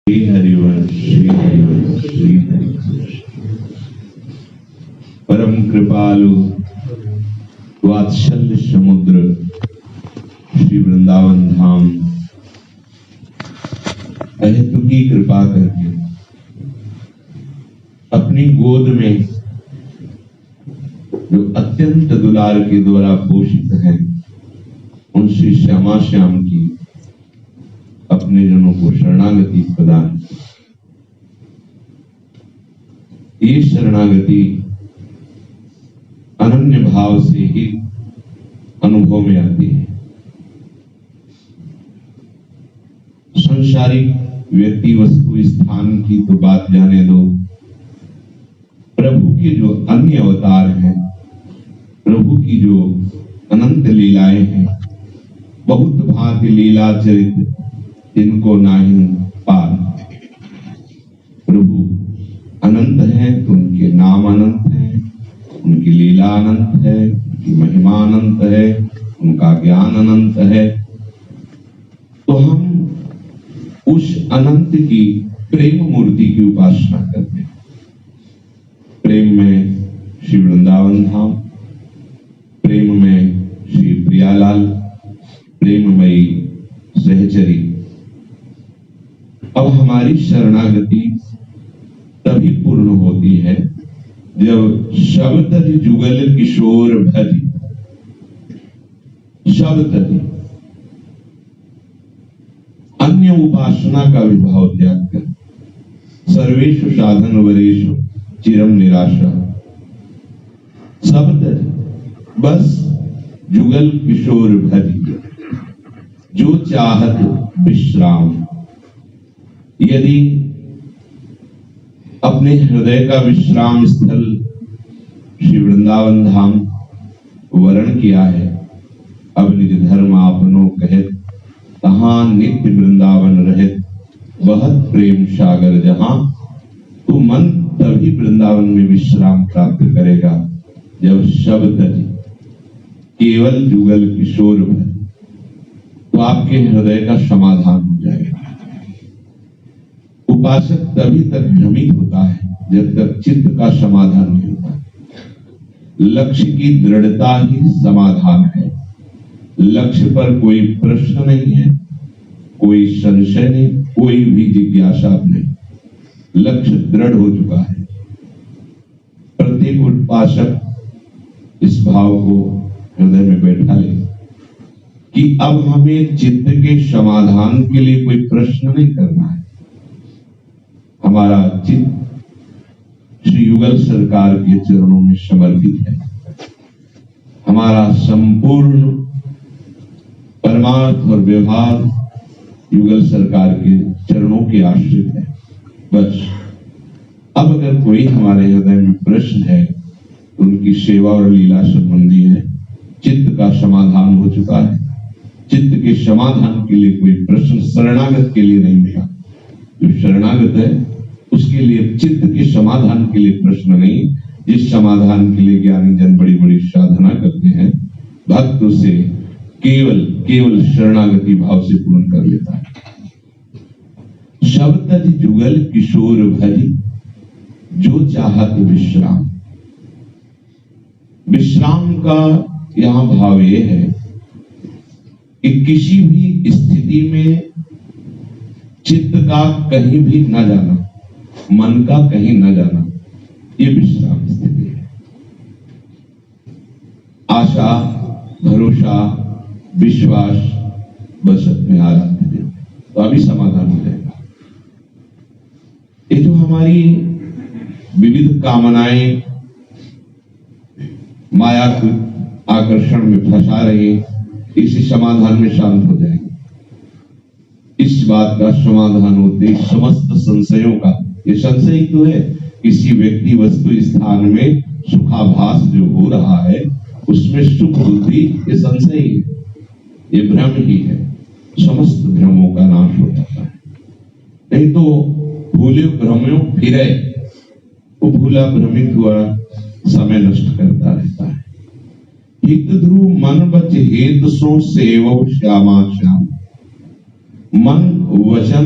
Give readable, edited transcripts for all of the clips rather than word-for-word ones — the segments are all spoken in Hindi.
श्री हरिवंश श्री हरिवंश श्री हरिवंश। परम कृपालु वात्सल्य समुद्र श्री वृंदावन धाम अहेतु की कृपा करके अपनी गोद में जो अत्यंत दुलार के द्वारा पोषित है उन श्री श्यामा श्याम की अपने जनों को शरणागति प्रदान। ये शरणागति अनन्य भाव से ही अनुभव में आती है। संसारिक व्यक्ति वस्तु स्थान की तो बात जाने दो, प्रभु के जो अन्य अवतार हैं, प्रभु की जो अनंत लीलाएं हैं, बहुत भांति लीला चरित्र इनको नाही पार। प्रभु अनंत है तो उनके नाम अनंत है, उनकी लीला अनंत है, उनकी महिमा अनंत है, उनका ज्ञान अनंत है। तो हम उस अनंत की प्रेम मूर्ति की उपासना करते हैं। प्रेम में श्री वृंदावन धाम, प्रेम में श्री प्रियालाल, प्रेममयी सहचरी। अब हमारी शरणागति तभी पूर्ण होती है जब शब्द जुगल किशोर भज। शब्द अन्य उपासना का विभाव त्याग कर सर्वेषु साधन वरेषु चिरम निराशा। शब्द बस जुगल किशोर भज, जो चाहत विश्राम। यदि अपने हृदय का विश्राम स्थल श्री वृंदावन धाम वर्ण किया है, अब निज धर्म आपनो कहत, तहां नित्य वृंदावन रहत, बहत प्रेम सागर जहां। तो मन तभी वृंदावन में विश्राम प्राप्त करेगा जब शब्द केवल जुगल किशोर भज, तो आपके हृदय का समाधान हो जाएगा। उपासक तभी तक भ्रमित होता है जब तक चित्त का समाधान नहीं होता। लक्ष्य की दृढ़ता ही समाधान है। लक्ष्य पर कोई प्रश्न नहीं है, कोई संशय नहीं, कोई भी जिज्ञासा नहीं। लक्ष्य दृढ़ हो चुका है। प्रत्येक उपासक इस भाव को हृदय में बैठा ले कि अब हमें चित्त के समाधान के लिए कोई प्रश्न नहीं करना है। हमारा चित्त श्री युगल सरकार के चरणों में समर्पित है। हमारा संपूर्ण परमार्थ और व्यवहार युगल सरकार के चरणों के आश्रित है। बस अब अगर कोई हमारे हृदय में प्रश्न है तो उनकी सेवा और लीला संबंधी है। चित्त का समाधान हो चुका है। चित्त के समाधान के लिए कोई प्रश्न शरणागत के लिए नहीं मिला। जो शरणागत है उसके लिए चित्त के समाधान के लिए प्रश्न नहीं। जिस समाधान के लिए ज्ञानी जन बड़ी बड़ी साधना करते हैं, भक्त उसे केवल शरणागति भाव से पूर्ण कर लेता है। शब्द जुगल किशोर भज, जो चाहत विश्राम। विश्राम का यहां भाव यह है कि किसी भी स्थिति में चित्त का कहीं भी न जाना, मन का कहीं न जाना, ये विश्राम स्थिति है। आशा, भरोसा, विश्वास बस अपने आराध्य देव, तो अभी समाधान हो जाएगा। ये जो हमारी विविध कामनाएं माया के आकर्षण में फंसा रही, इसी समाधान में शांत हो जाएंगे। इस बात का समाधान होते समस्त संशयों का, ये संशय तो है किसी व्यक्ति वस्तु स्थान में सुखाभास जो हो रहा है उसमें सुख बुद्धि, ये संशय है, ये भ्रम ही है। समस्त भ्रमों का नाश हो जाता है। नहीं तो भूले भ्रमों फिरे, वो भूला भ्रमित हुआ समय नष्ट करता रहता है। हित ध्रुव मन बच हेत सो सेवो श्यामा श्याम। मन, वचन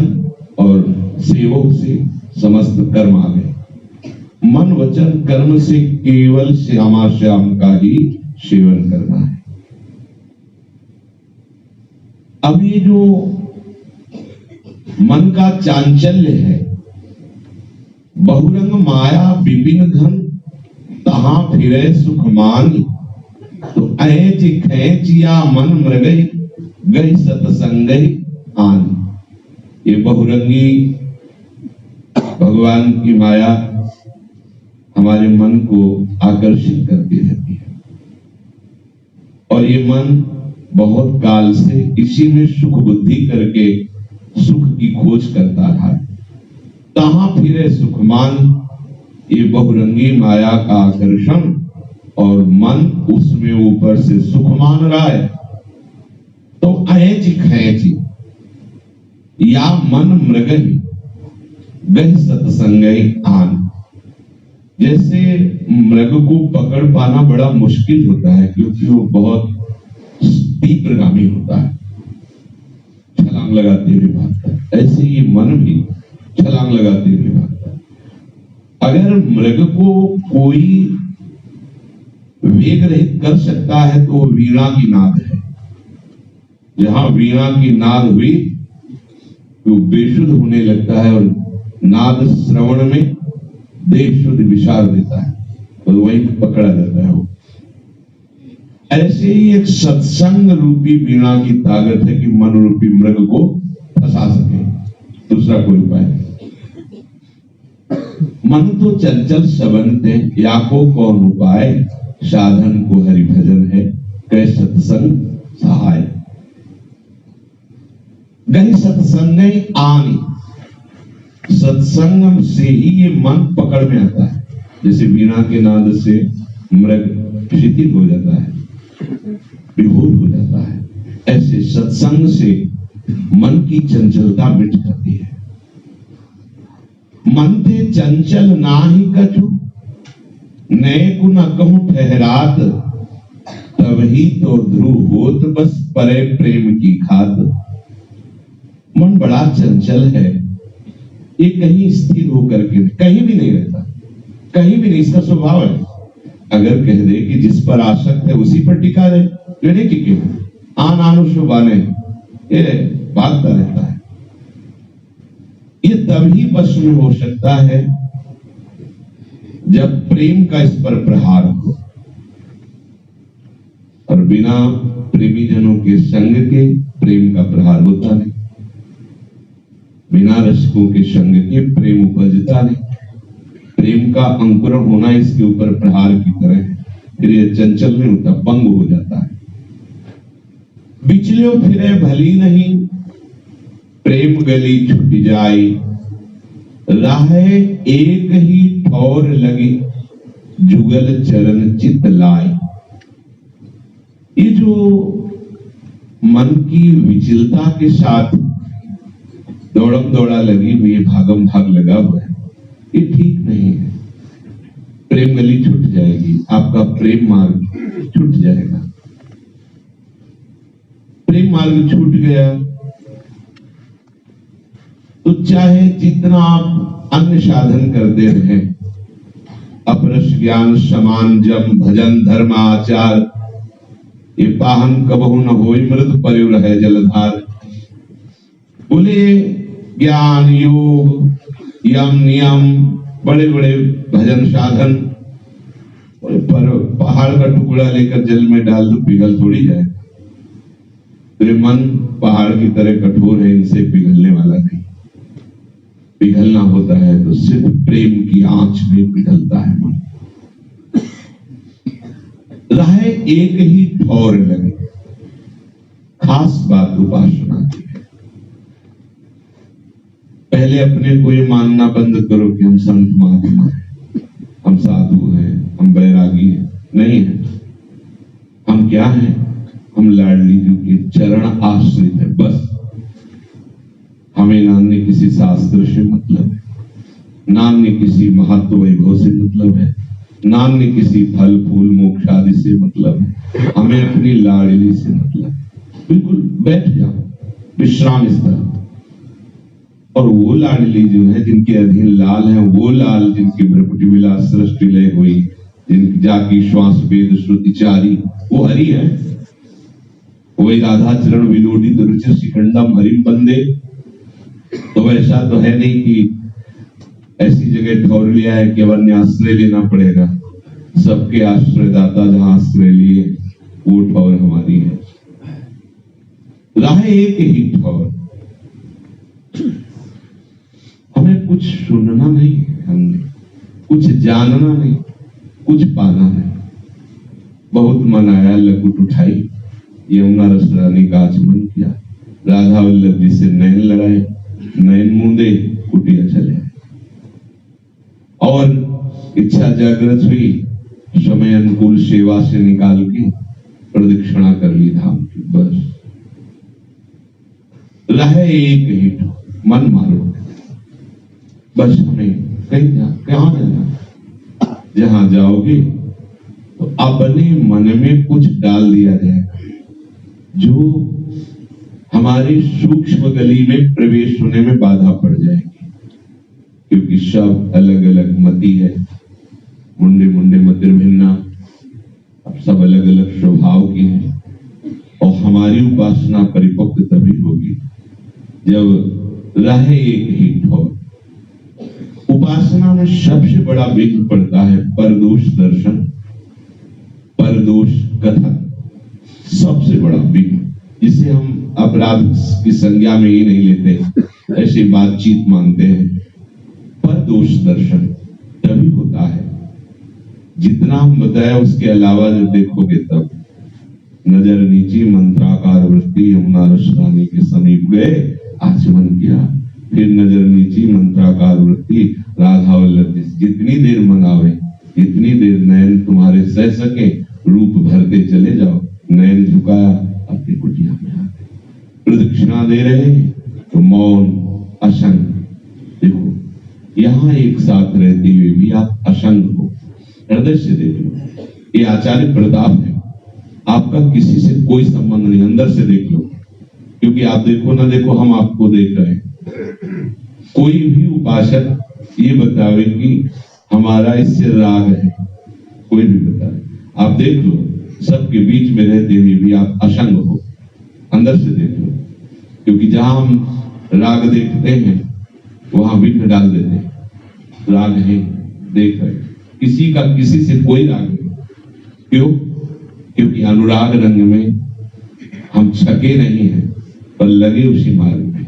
और सेवों से समस्त कर्म आ गए। मन वचन कर्म से केवल श्यामा श्याम का ही सेवन करना है। अब ये जो मन का चांचल्य है, बहुरंग माया विपिन घन तहां फिरे सुख मानी, तो ऐच खैचिया मन मृगई गई सतसंगई आनी। ये बहुरंगी भगवान की माया हमारे मन को आकर्षित करती रहती है, और ये मन बहुत काल से इसी में सुख बुद्धि करके सुख की खोज करता रहा है। तहां फिरे सुखमान, ये बहुरंगी माया का आकर्षण, और मन उसमें ऊपर से सुख मान रहा है। तो ऐची खैची या मन मृगही गह सतसंगई आन, जैसे मृग को पकड़ पाना बड़ा मुश्किल होता है, क्योंकि वो बहुत तीव्रगामी होता है, छलांग लगाते हुए भागता है। ऐसे ही मन भी छलांग लगाते हुए भागता है। अगर मृग को कोई वेग रहित कर सकता है तो वीणा की नाद है। जहां वीणा की नाद हुई तो बेशुद्ध होने लगता है, और नाद श्रवण में देह शुद्ध विचार देता है, और वहीं पकड़ा जाता है वो। ऐसे ही एक सत्संग रूपी वीणा की ताकत है कि मन रूपी मृग को फंसा सके, दूसरा कोई उपाय नहीं। मन तो चंचल सबनते, या को कौन उपाय, साधन को हरि भजन है, कै सत्संग सहाय। गई सत्संग आनी, सत्संग से ही ये मन पकड़ में आता है। जैसे वीणा के नाद से मृग शिथिल हो जाता है, विभोर हो जाता है, ऐसे सत्संग से मन की चंचलता मिट जाती है। मन ते चंचल नाही कछु, नए को न कहूं ठहरात, तभी तो ध्रुव होत बस परे प्रेम की खात। मन बड़ा चंचल है, ये कहीं स्थिर होकर के कहीं भी नहीं रहता, कहीं भी नहीं, इसका स्वभाव है। अगर कह दे कि जिस पर आसक्त है उसी पर टिका रहे, कि क्यों आन आनुष्वाने ये भागता रहता है। ये तभी वश में हो सकता है जब प्रेम का इस पर प्रहार हो, और बिना प्रेमी जनों के संग के प्रेम का प्रहार होता नहीं, बिना रसिकों के संग के प्रेम उपजता नहीं। प्रेम का अंकुरण होना इसके ऊपर प्रहार की तरह है, फिर ये चंचल नहीं होता, बंग हो जाता है। बिचलियो फिरे भली नहीं, प्रेम गली छूट जाई, राह एक ही ठौर लगी, जुगल चरण चित लाई। ये जो मन की विचलता के साथ दौड़म दौड़ा लगी हुई, भागम भाग लगा हुआ है, ये ठीक नहीं है। प्रेम गली छूट जाएगी, आपका प्रेम मार्ग छूट जाएगा। प्रेम मार्ग छूट गया तो चाहे जितना आप अन्य साधन करते रहे, अपरस ज्ञान समान जम भजन धर्म आचार, ये पाहन कबहु न होई मृत पर्यु रहे जलधार। बोले ज्ञान योग यम नियम बड़े बड़े भजन साधन, पर पहाड़ का टुकड़ा लेकर जल में डाल दो, पिघल थोड़ी जाए। तो मन पहाड़ की तरह कठोर है, इनसे पिघलने वाला नहीं। पिघलना होता है तो सिर्फ प्रेम की आंच में पिघलता है मन। राह एक ही ठौर लगे, खास बात उपासना की है। पहले अपने को ये मानना बंद करो कि हम संत महात्मा हैं, हम साधु हैं, हम बैरागी हैं। नहीं है, हम क्या हैं? हम लाडली जी के चरण आश्रित है, बस। हमें ना अन्य किसी शास्त्र से मतलब है, ना अन्य किसी महत्व वैभव से मतलब है, ना अन्य किसी फल फूल मोक्ष आदि से मतलब है, हमें अपनी लाडली से मतलब है। बिल्कुल बैठ जाओ विश्राम स्थल और वो लाडली जो है जिनके अधीन लाल है, वो लाल जिनकी भ्रकुटी विलास सृष्टि लय हुई, जिनकी जाकी श्वास वेद श्रुति चारी, वो हरि है। वही राधा चरण विलोडित रुचि शिखंडम हरिम बंदे। तो वैसा तो है नहीं कि ऐसी जगह ठौर लिया है कि अब अन्य आश्रय लेना पड़ेगा। सबके आश्रयदाता जहां आश्रय लिए वो ठौर हमारी है। राह एक ही ठौर, हमें कुछ सुनना नहीं है, हमने कुछ जानना नहीं, कुछ पाना नहीं। बहुत मन आया, लकुट उठाई, यमुना रस रानी का आचमन किया, राधा वल्लभ जी से नैन लड़ाए, नैन मूंदे, कुटिया चले। और इच्छा जागृत हुई, समय अनुकूल सेवा से निकाल के प्रदक्षिणा कर ली धाम की। बस रहे एक ही मन मारो, बस हमें कहीं कहां जाना। जहां जाओगे तो अपने मन में कुछ डाल दिया जाएगा जो हमारी सूक्ष्म गली में प्रवेश होने में बाधा पड़ जाएगी, क्योंकि सब अलग अलग मति है। मुंडे मुंडे मतिर भिन्ना, अब सब अलग अलग स्वभाव की हैं। और हमारी उपासना परिपक्व तभी होगी जब रहे एक ही ठौर। उपासना में सबसे बड़ा विघ्न पड़ता है परदोष दर्शन, परदोष कथन, सबसे बड़ा विघ्न, जिसे हम अपराध की संज्ञा में ही नहीं लेते, ऐसी बातचीत मानते हैं। परदोष दर्शन तभी होता है जितना हम बताया उसके अलावा जब देखोगे तब। नजर नीची मंत्राकार वृत्ति, यमुना रस रानी के समीप गए, आचमन किया, फिर नजर नीची मंत्राकार वृत्ति, राधा वल्लभ जी। जितनी देर मंगावे, जितनी देर नयन तुम्हारे सह सके, रूप भरते चले जाओ। नयन झुकाया, अपनी कुटिया में आ गए, प्रदक्षिणा दे रहे तो मौन असंग। देखो यहाँ एक साथ रहते हुए भी आप असंग हो। हृदय से देख लो, ये आचार्य प्रताप है, आपका किसी से कोई संबंध नहीं। अंदर से देख लो, क्योंकि आप देखो ना देखो, हम आपको देख रहे हैं। कोई भी उपासक ये बतावे कि हमारा इससे राग है, कोई भी बतावे, आप देख लो, सबके बीच में रहते हुए भी आप असंग हो। अंदर से देख लो, क्योंकि जहां हम राग देखते हैं वहां विघ्न डाल देते हैं। राग है, देख रहे, किसी का किसी से कोई राग नहीं। क्यों? क्योंकि अनुराग रंग में हम छके नहीं हैं, पर लगे उसी मार्ग में।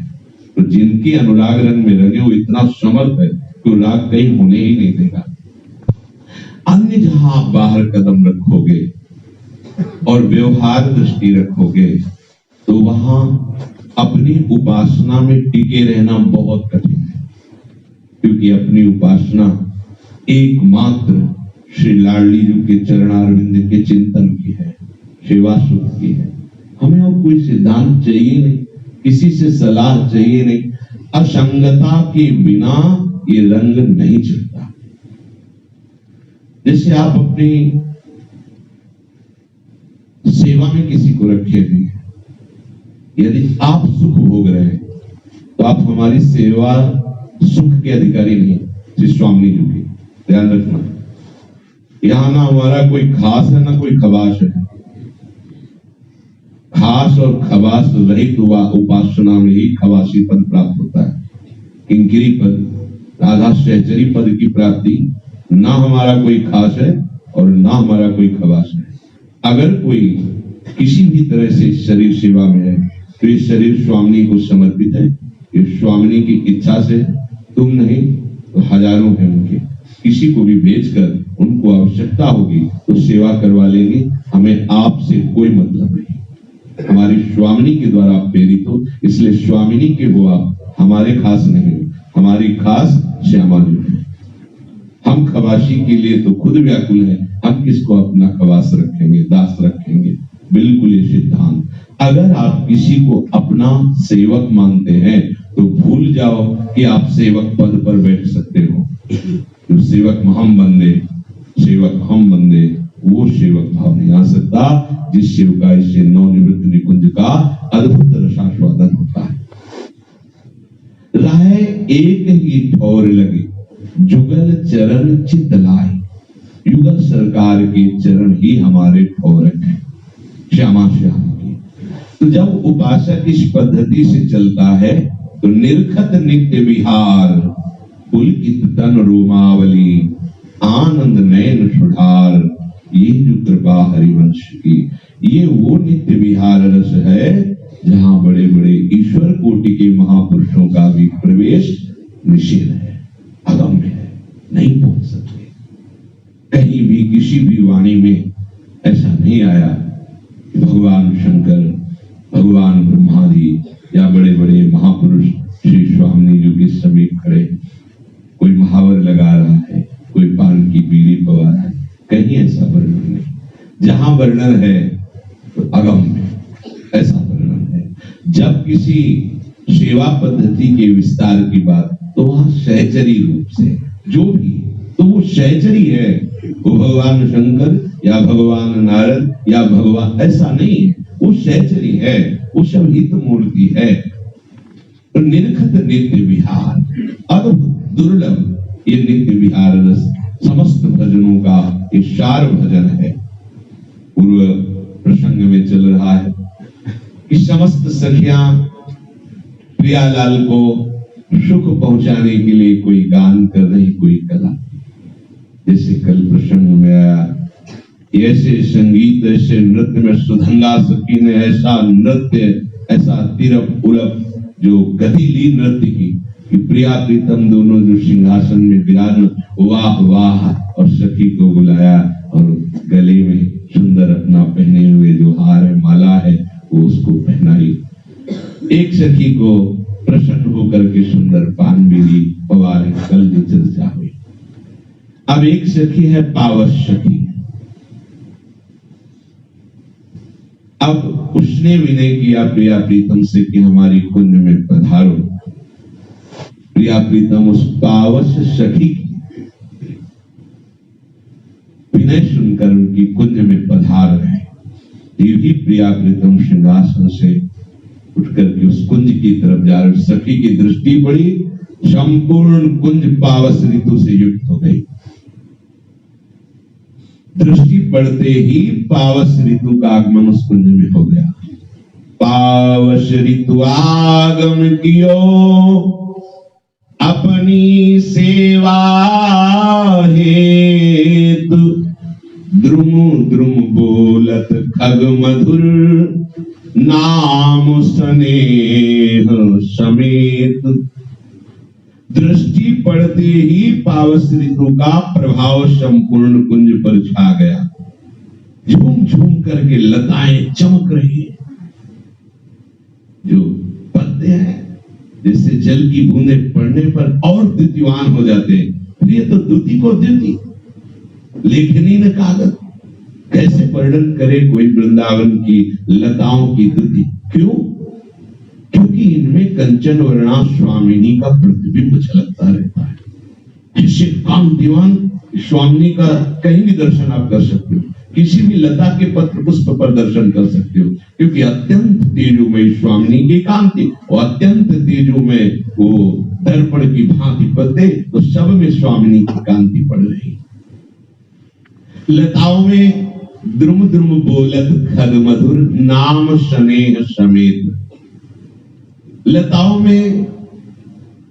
तो जिनकी अनुराग रंग में रंगे वो इतना समर्थ है कि राग कहीं होने ही नहीं देगा। अन्य जहां आप बाहर कदम रखोगे और व्यवहार दृष्टि रखोगे तो वहां अपनी उपासना में टिके रहना बहुत कठिन है, क्योंकि अपनी उपासना एकमात्र श्री लाडली जी के चरणारविंद के चिंतन की है, सेवा सुख की है। हमें और कोई सिद्धांत चाहिए नहीं, किसी से सलाह चाहिए नहीं। असंगता के बिना ये रंग नहीं चलता। जैसे आप अपनी सेवा में किसी को रखे हुए हैं, यदि आप सुख भोग रहे हैं तो आप हमारी सेवा सुख के अधिकारी नहीं। श्री स्वामी जी की ध्यान रखना, यहां ना हमारा कोई खास है ना कोई खवास है। खास और खवास रहित उपासना में ही खवासी पद प्राप्त होता है, किंकिरी पद, राधा सहचरी पद की प्राप्ति। ना हमारा कोई खास है और ना हमारा कोई खवास है। अगर कोई किसी भी तरह से शरीर सेवा में है तो ये शरीर स्वामी को समर्पित है। ये स्वामी की इच्छा से, तुम नहीं तो हजारों हैं उनके, किसी को भी बेचकर उनको आवश्यकता होगी तो सेवा करवा लेंगे। हमें आपसे कोई मतलब नहीं, हमारी स्वामिनी के द्वारा आप प्रेरित हो, इसलिए स्वामिनी के हो आप, हमारे खास नहीं हो। हमारी खास श्यामा जी है। हम खवासी के लिए तो खुद व्याकुल है, हम किसको अपना खवास रखेंगे, दास रखेंगे? बिल्कुल ये सिद्धांत। अगर आप किसी को अपना सेवक मानते हैं तो भूल जाओ कि आप सेवक पद पर बैठ सकते हो। तो सेवक हम बंदे, सेवक हम बंदे, वो सेवक भाव नहीं आ सकता जिस सेवकाई से नवनिवृत्त निकुंज का अद्भुत रसास्वादन होता है। राह एक ही ठौर लगे, जुगल चरण चित लाए। युगल सरकार के चरण ही हमारे ठौर हैं, श्यामा श्याम की। तो जब उपासक इस पद्धति से चलता है तो निर्खत नित्य विहार, पुलकित तन रोमावली, आनंद नयन सुधार। ये जो कृपा हरिवंश की, ये वो नित्य विहार रस है जहां बड़े बड़े ईश्वर कोटि के महापुरुषों का भी प्रवेश निषेध है, अगम्य है, नहीं पहुंच सकते। कहीं भी किसी भी वाणी में ऐसा नहीं आया कि भगवान शंकर, भगवान ब्रह्मादि या बड़े बड़े महापुरुष श्री स्वामी जी के समीप खड़े कोई महावर लगा रहा है, कोई पान की बीड़ी पवा रहा है, कहीं ऐसा वर्णन नहीं। जहां वर्णन है तो अगम्य ऐसा वर्णन है। जब किसी सेवा पद्धति के विस्तार की बात, तो वहां सहचरी रूप से जो भी, तो वो सहचरी है, वो भगवान शंकर या भगवान नारद या भगवान ऐसा नहीं है, वो सहचरी है, वो सब हित मूर्ति है। तो निर्खत नित्य विहार, अद्भुत दुर्लभ ये नित्य विहार रस समस्त भजनों का ये सार भजन है। पूर्व प्रसंग में चल रहा है कि समस्त सखियां प्रियालाल को सुख पहुंचाने के लिए कोई गान कर रही, कोई कला। जैसे कल प्रसंग में आया, ऐसे संगीत ऐसे नृत्य में सुधंगा सखी ने ऐसा नृत्य, ऐसा तिरप उलप जो गति ली नृत्य की कि प्रिया प्रीतम दोनों जो सिंहासन में विराज, वाह वाह, और सखी को बुलाया और गले में सुंदर अपना पहने हुए जो हार है, माला है, वो उसको पहनाई। एक सखी को प्रसन्न होकर के सुंदर पान भी दी, पवार कल जो चर्चा हुई। अब एक सखी है पावस सखी। अब उसने विनय किया प्रिया प्रीतम से कि हमारी कुंज में पधारो। प्रिया प्रीतम उस पावस सखी की विनय सुनकर उनकी कुंज में पधार रहे। देवी प्रिया प्रीतम सिंहासन से उठकर के उस कुंज की तरफ जा रहे। सखी की दृष्टि पड़ी, संपूर्ण कुंज पावस ऋतु से युक्त हो गई। दृष्टि पड़ते ही पावस ऋतु का आगमन उस कुंज में हो गया। पावस ऋतु आगम कियो, अपनी सेवा हेतु, द्रुम द्रुम बोलत खग मधुर, नाम स्नेह समेत। दृष्टि पड़ते ही पावस ऋतु का प्रभाव संपूर्ण कुंज पर छा गया। झूम झूम करके लताएं चमक रही है। जो पत्ते हैं जिससे जल की बूंदें पड़ने पर और द्युतिवान हो जाते हैं। फिर ये तो द्युति को द्युति, लेखनी ने कागज, कैसे वर्णन करे कोई वृंदावन की लताओं की द्युति। क्यों? क्योंकि इनमें कंचन वर्णा स्वामिनी का प्रतिबिंब झलकता रहता है। ऐसे कांतिवान स्वामिनी का कहीं भी दर्शन आप कर सकते हो, किसी भी लता के पत्र पुष्प पर दर्शन कर सकते हो, क्योंकि अत्यंत तेजोमय स्वामिनी की कांति और अत्यंत तेजोमय वो दर्पण की भांति पत्ते, तो सब में स्वामिनी की कांति पड़ रही। लताओं में द्रुम द्रुम बोलत खग मधुर, नाम स्नेह समेत। लताओं में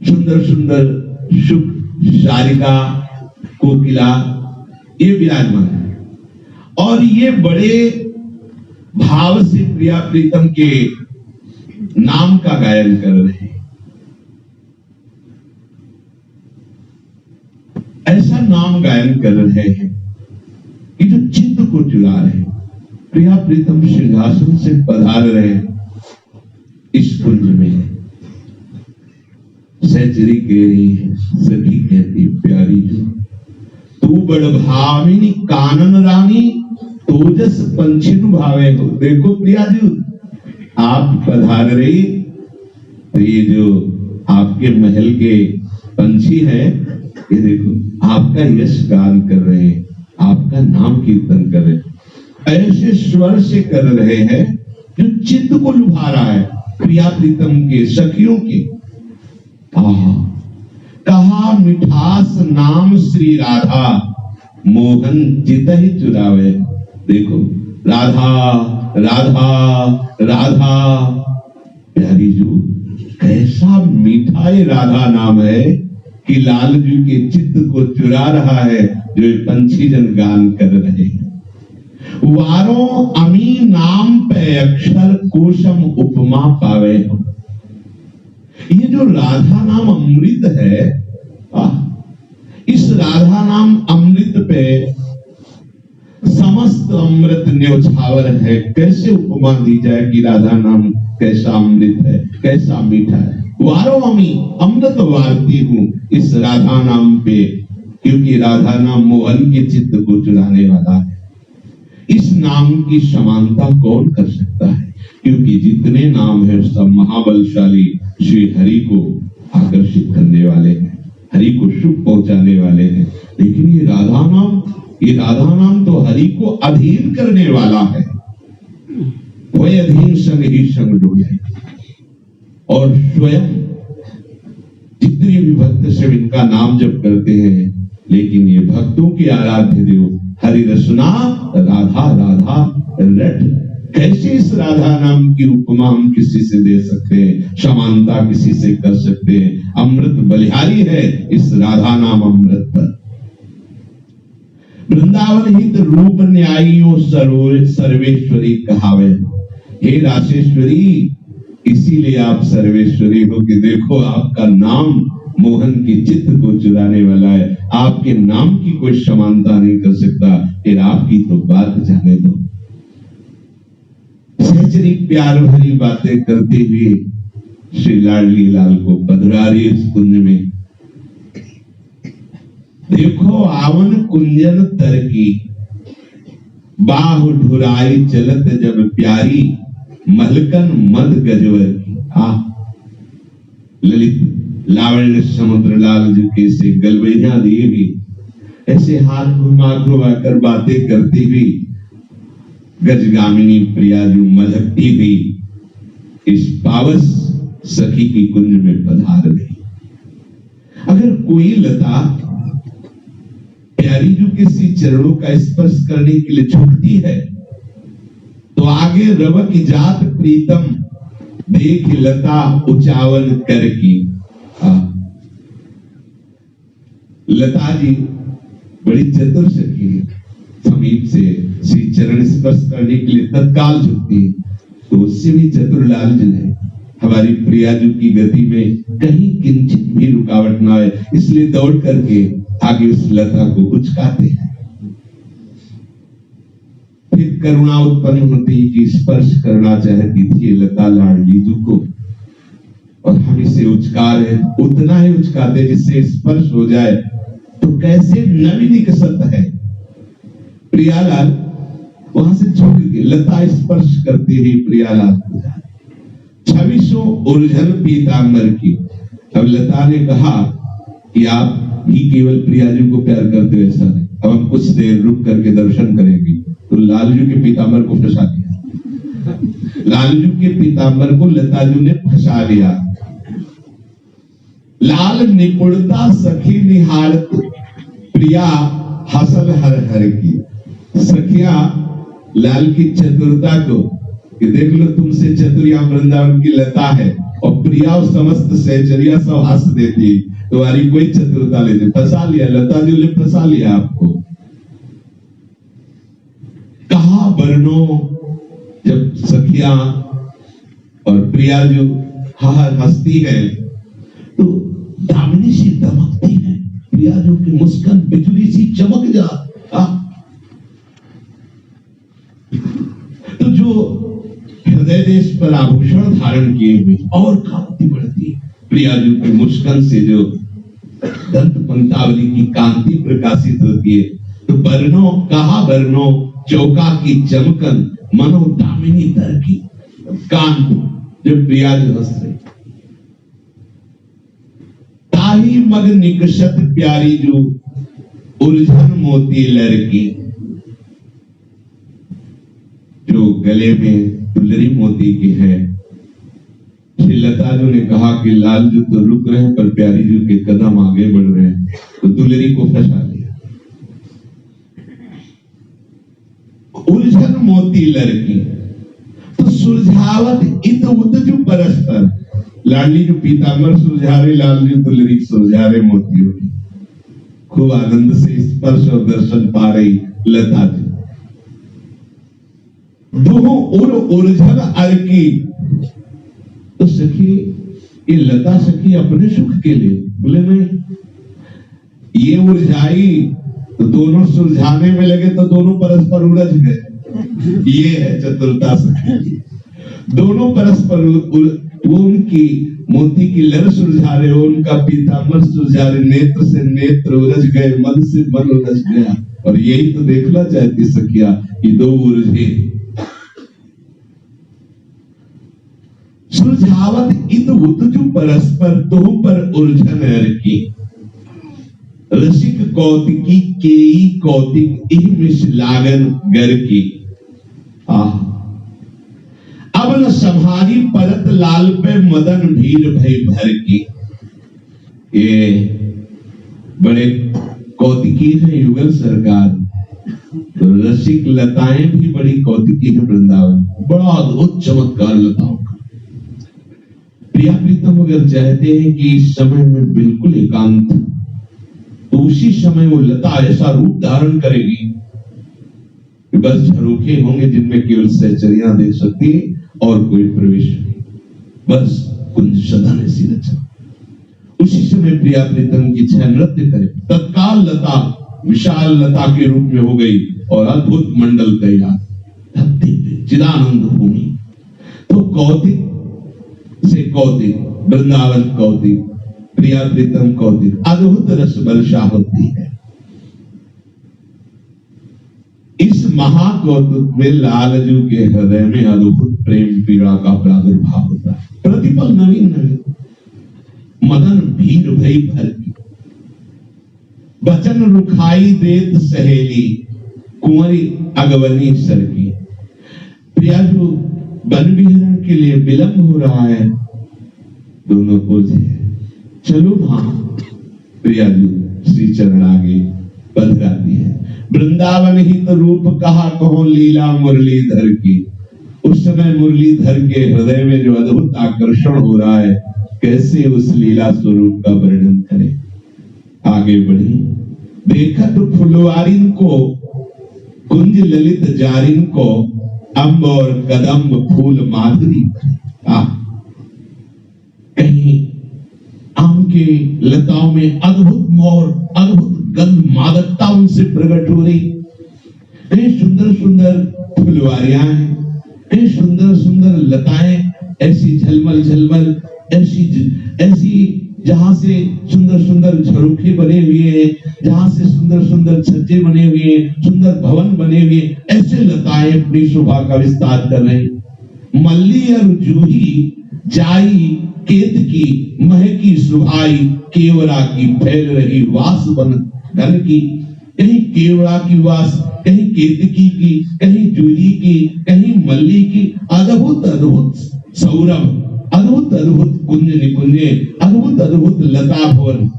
सुंदर सुंदर शुभ शारिका कोकिला ये विराजमान है, और ये बड़े भाव से प्रिया प्रीतम के नाम का गायन कर रहे हैं। ऐसा नाम गायन कर रहे हैं कि जो चित्त को चुरा रहे। प्रिया प्रीतम सिंहासन से पधार रहे इस कुंज में। सहचरी कह रही है, सखी कहती प्यारी जो, तू बड़ भाविनी कानन रानी, तोजस पंछिन भावे हो। देखो प्रिया जी, आप पधार रही तो ये जो आपके महल के पंछी है, ये देखो आपका यश गान कर रहे हैं, आपका नाम कीर्तन कर रहे हैं। ऐसे स्वर से कर रहे हैं जो चित्त को लुभा रहा है। प्रिया प्रीतम के सखियों के आहा, कहा मिठास नाम श्री राधा, मोहन चित ही चुरावे। देखो, राधा राधा राधा, प्यारी जो कैसा मीठा ये राधा नाम है कि लाल जी के चित्त को चुरा रहा है, जो ये पंछी जन गान कर रहे हैं। वारों अमी नाम पे अक्षर कोशम उपमा पावे हो। ये जो राधा नाम अमृत है, इस राधा नाम अमृत पे समस्त अमृत न्योछावर है। कैसे उपमा दी जाए कि राधा नाम कैसा अमृत है, कैसा मीठा है। वारों अमी, अमृत वारती हूं इस राधा नाम पे, क्योंकि राधा नाम मोहन के चित्त को चुराने वाला है। इस नाम की समानता कौन कर सकता है, क्योंकि जितने नाम है सब महाबलशाली श्री हरि को आकर्षित करने वाले हैं, हरि को सुख पहुंचाने वाले हैं। लेकिन ये राधा नाम तो हरि को अधीन करने वाला है। वही अधीन संग ही संग डोले। और स्वयं जितने भी भक्त से इनका नाम जप करते हैं, लेकिन ये भक्तों के आराध्य देव हरि रसना राधा राधा रट। कैसे इस राधा नाम की उपमा हम किसी से दे सकते हैं, समानता किसी से कर सकते हैं। अमृत बलिहारी है इस राधा नाम अमृत पर। वृंदावन हित रूप न्यायियों सर्वेश्वरी कहावे। हे राशेश्वरी, इसीलिए आप सर्वेश्वरी हो कि देखो आपका नाम मोहन के चित्त को चुराने वाला है। आपके नाम की कोई समानता नहीं कर सकता। फिर आपकी तो बात जाने दो। सहचरी प्यार भरी बातें करते हुए श्री लाडली लाल को पधरारी इस कुंज में। देखो आवन कुंजन तर की, बाहु ढुराई चलत जब प्यारी, मलकन मद गजवर की। ललित लावण्य समुद्र लाल जी के से गलबैया दिए भी ऐसे हाथ घुमा घुमा कर बातें करती हुई गजगामिनी प्रिया जो मलकती हुई इस पावस सखी की कुंज में पधार गई। अगर कोई लता प्यारी जो किसी चरणों का स्पर्श करने के लिए झुकती है, तो आगे रव की जात प्रीतम देख लता उचावन कर की। लता जी बड़ी चतुर सखी है, समीप से श्री चरण स्पर्श करने के लिए तत्काल झुकती है। तो उससे भी चतुर लाल जी है। हमारी प्रियाजू की गति में कहीं किंचित भी रुकावट ना आए, इसलिए दौड़ करके आगे उस लता को उचकाते हैं। फिर करुणा उत्पन्न होती कि स्पर्श करना चाहती थी लता लाडली जी को, और हम इसे उचका रहे, उतना ही उचकाते जिससे स्पर्श हो जाए। तो कैसे नविनिकसत है प्रियालाल, वहां से झुक के लता स्पर्श करती ही प्रियालाल को जाए। 26 उलझन पीतांबर की। अब लता ने कहा कि आप ही केवल प्रियाजू को प्यार करते हो, ऐसा नहीं, अब हम कुछ देर रुक करके दर्शन करेंगे। तो लालजू के पीतांबर को फंसा दिया। लालजू के पीतांबर को लताजू ने फंसा लिया। लाल निपुणता सखी निहारत, प्रिया हसल हर हर की। सखिया लाल की चतुरता को कि देख लो तुमसे चतुरिया वृंदावन की लता है, और प्रिया और समस्त सहचरिया सब हंस देती, तुम्हारी कोई चतुरता लेते। फंसा लिया, लता जी ने फंसा लिया आपको। कहा वर्णो, जब सखिया और प्रिया जो हंसती है तो दामिनी सी दमकती है। प्रिया जो की मुस्कान बिजली सी चमक जा। तो जो हृदय देश पर आभूषण धारण किए हुए और कांति बढ़ती है। प्रिया जी की मुस्कान से जो दंत पंक्तावली की कांति प्रकाशित होती है। तो वर्णो, कहा वर्णो चौका की चमकन, मनो दामिनी दर की कांत, जो प्रिया जी हंस रही। ताही मग निकषत प्यारी जो उलझन मोती लड़की, जो गले में दुलरी मोती की है। श्री लता जी ने कहा कि लाल जी तो रुक रहे हैं पर प्यारी जी के कदम आगे बढ़ रहे हैं, तो दुलेरी को फंसा लिया। उलझन मोती लड़की तो सुलझावत इत उत जो परस्पर, लाडली जो पीताम्बर सुलझावे, लाल जी दुलेरी सुलझावे मोती होगी। खूब आनंद से स्पर्श और दर्शन पा रही लता जी। दोनों उलझन अर की, तो सखी ये लता सखी अपने सुख के लिए बोले नहीं, ये उलझाई तो दोनों सुलझाने में लगे तो दोनों परस्पर उलझ गए। ये है चतुरता सखी, दोनों परस्पर वो उनकी मोती की लर सुलझा रहे हो, उनका पीताम्बर सुलझा रहे, नेत्र से नेत्र उलझ गए, मन से मन उलझ गया। और यही तो देखना चाहती सखिया कि दो उलझे। सुलझावत इत उत जो परस्पर, दो पर उलझन की, रसिक कौतिकी केई कौतिक इह मिश लागन गर की। अब न संहारी परत लाल पे मदन भीड़ भय भर की। ये बड़े कौतिकी है युगल सरकार, तो रसिक लताएं भी बड़ी कौतिकी है वृंदावन, बड़ा अद्भुत चमत्कार लताओं का। प्रिया प्रीतम अगर चाहते हैं कि इस समय में बिल्कुल एकांत, तो उसी समय वो लता ऐसा रूप धारण करेगी कि बस झरोखे होंगे जिनमें केवल सहचरियां देख सकती है और कोई प्रवेश नहीं, बस कुंज सदन ऐसी रचना। उसी समय प्रिया प्रीतम की छह नृत्य करे, तत्काल लता विशाल लता के रूप में हो गई और अद्भुत मंडल तैयार, धरती पे चिदानंद भूमि। तो कौतिक से कौतिक, वृंदावन कौतिक, प्रिया प्रीतम कौतिक, अद्भुत रस वर्षा होती है। इस महाकौतुक में लालजू के हृदय में अद्भुत प्रेम पीड़ा का प्रादुर्भाव होता है। प्रतिपल नवीन नवीन मदन भीड़ भई भर की, बचन रुखाई देत सहेली, कुंवरी अगवनी सर की। प्रियाजू वन विहरण के लिए विलंब हो रहा है, दोनों उलझे, चलो ना। प्रियाजू श्री चरण आगे पधराती है। वृंदावन ही तो रूप कहा कहो लीला मुरलीधर की। उस समय मुरलीधर के हृदय में जो अद्भुत आकर्षण हो रहा है, कैसे उस लीला स्वरूप का वर्णन करें। आगे बढ़ी, देखा तो फुलवारिन को, कुंज ललित जारिन को, अम्ब और कदम्ब फूल माधुरी। कहीं आम के लताओं में अद्भुत मोर, अद्भुत गंध मादकता उनसे प्रकट हो रही। कहीं सुंदर सुंदर फुलवारियां हैं, कहीं सुंदर सुंदर लताएं, ऐसी झलमल झलमल, ऐसी जहां से सुंदर सुंदर झरोखे बने हुए हैं, जहां से सुंदर सुंदर छज्जे बने हुए हैं, सुंदर भवन बने हुए, ऐसे लताएं अपनी शोभा का विस्तार कर रहे हैं। मल्ली और जूही जाई केतकी, महकी सुभाई, केवड़ा की फैल रही वास बन धन की। कहीं केवड़ा की वास, कहीं केतकी की, कहीं जूही की, कहीं मल्ली की। अद्भुत अद्भुत सौरभ, अद्भुत अद्भुत कुंज निकुंजे, अद्भुत अद्भुत लता भवन।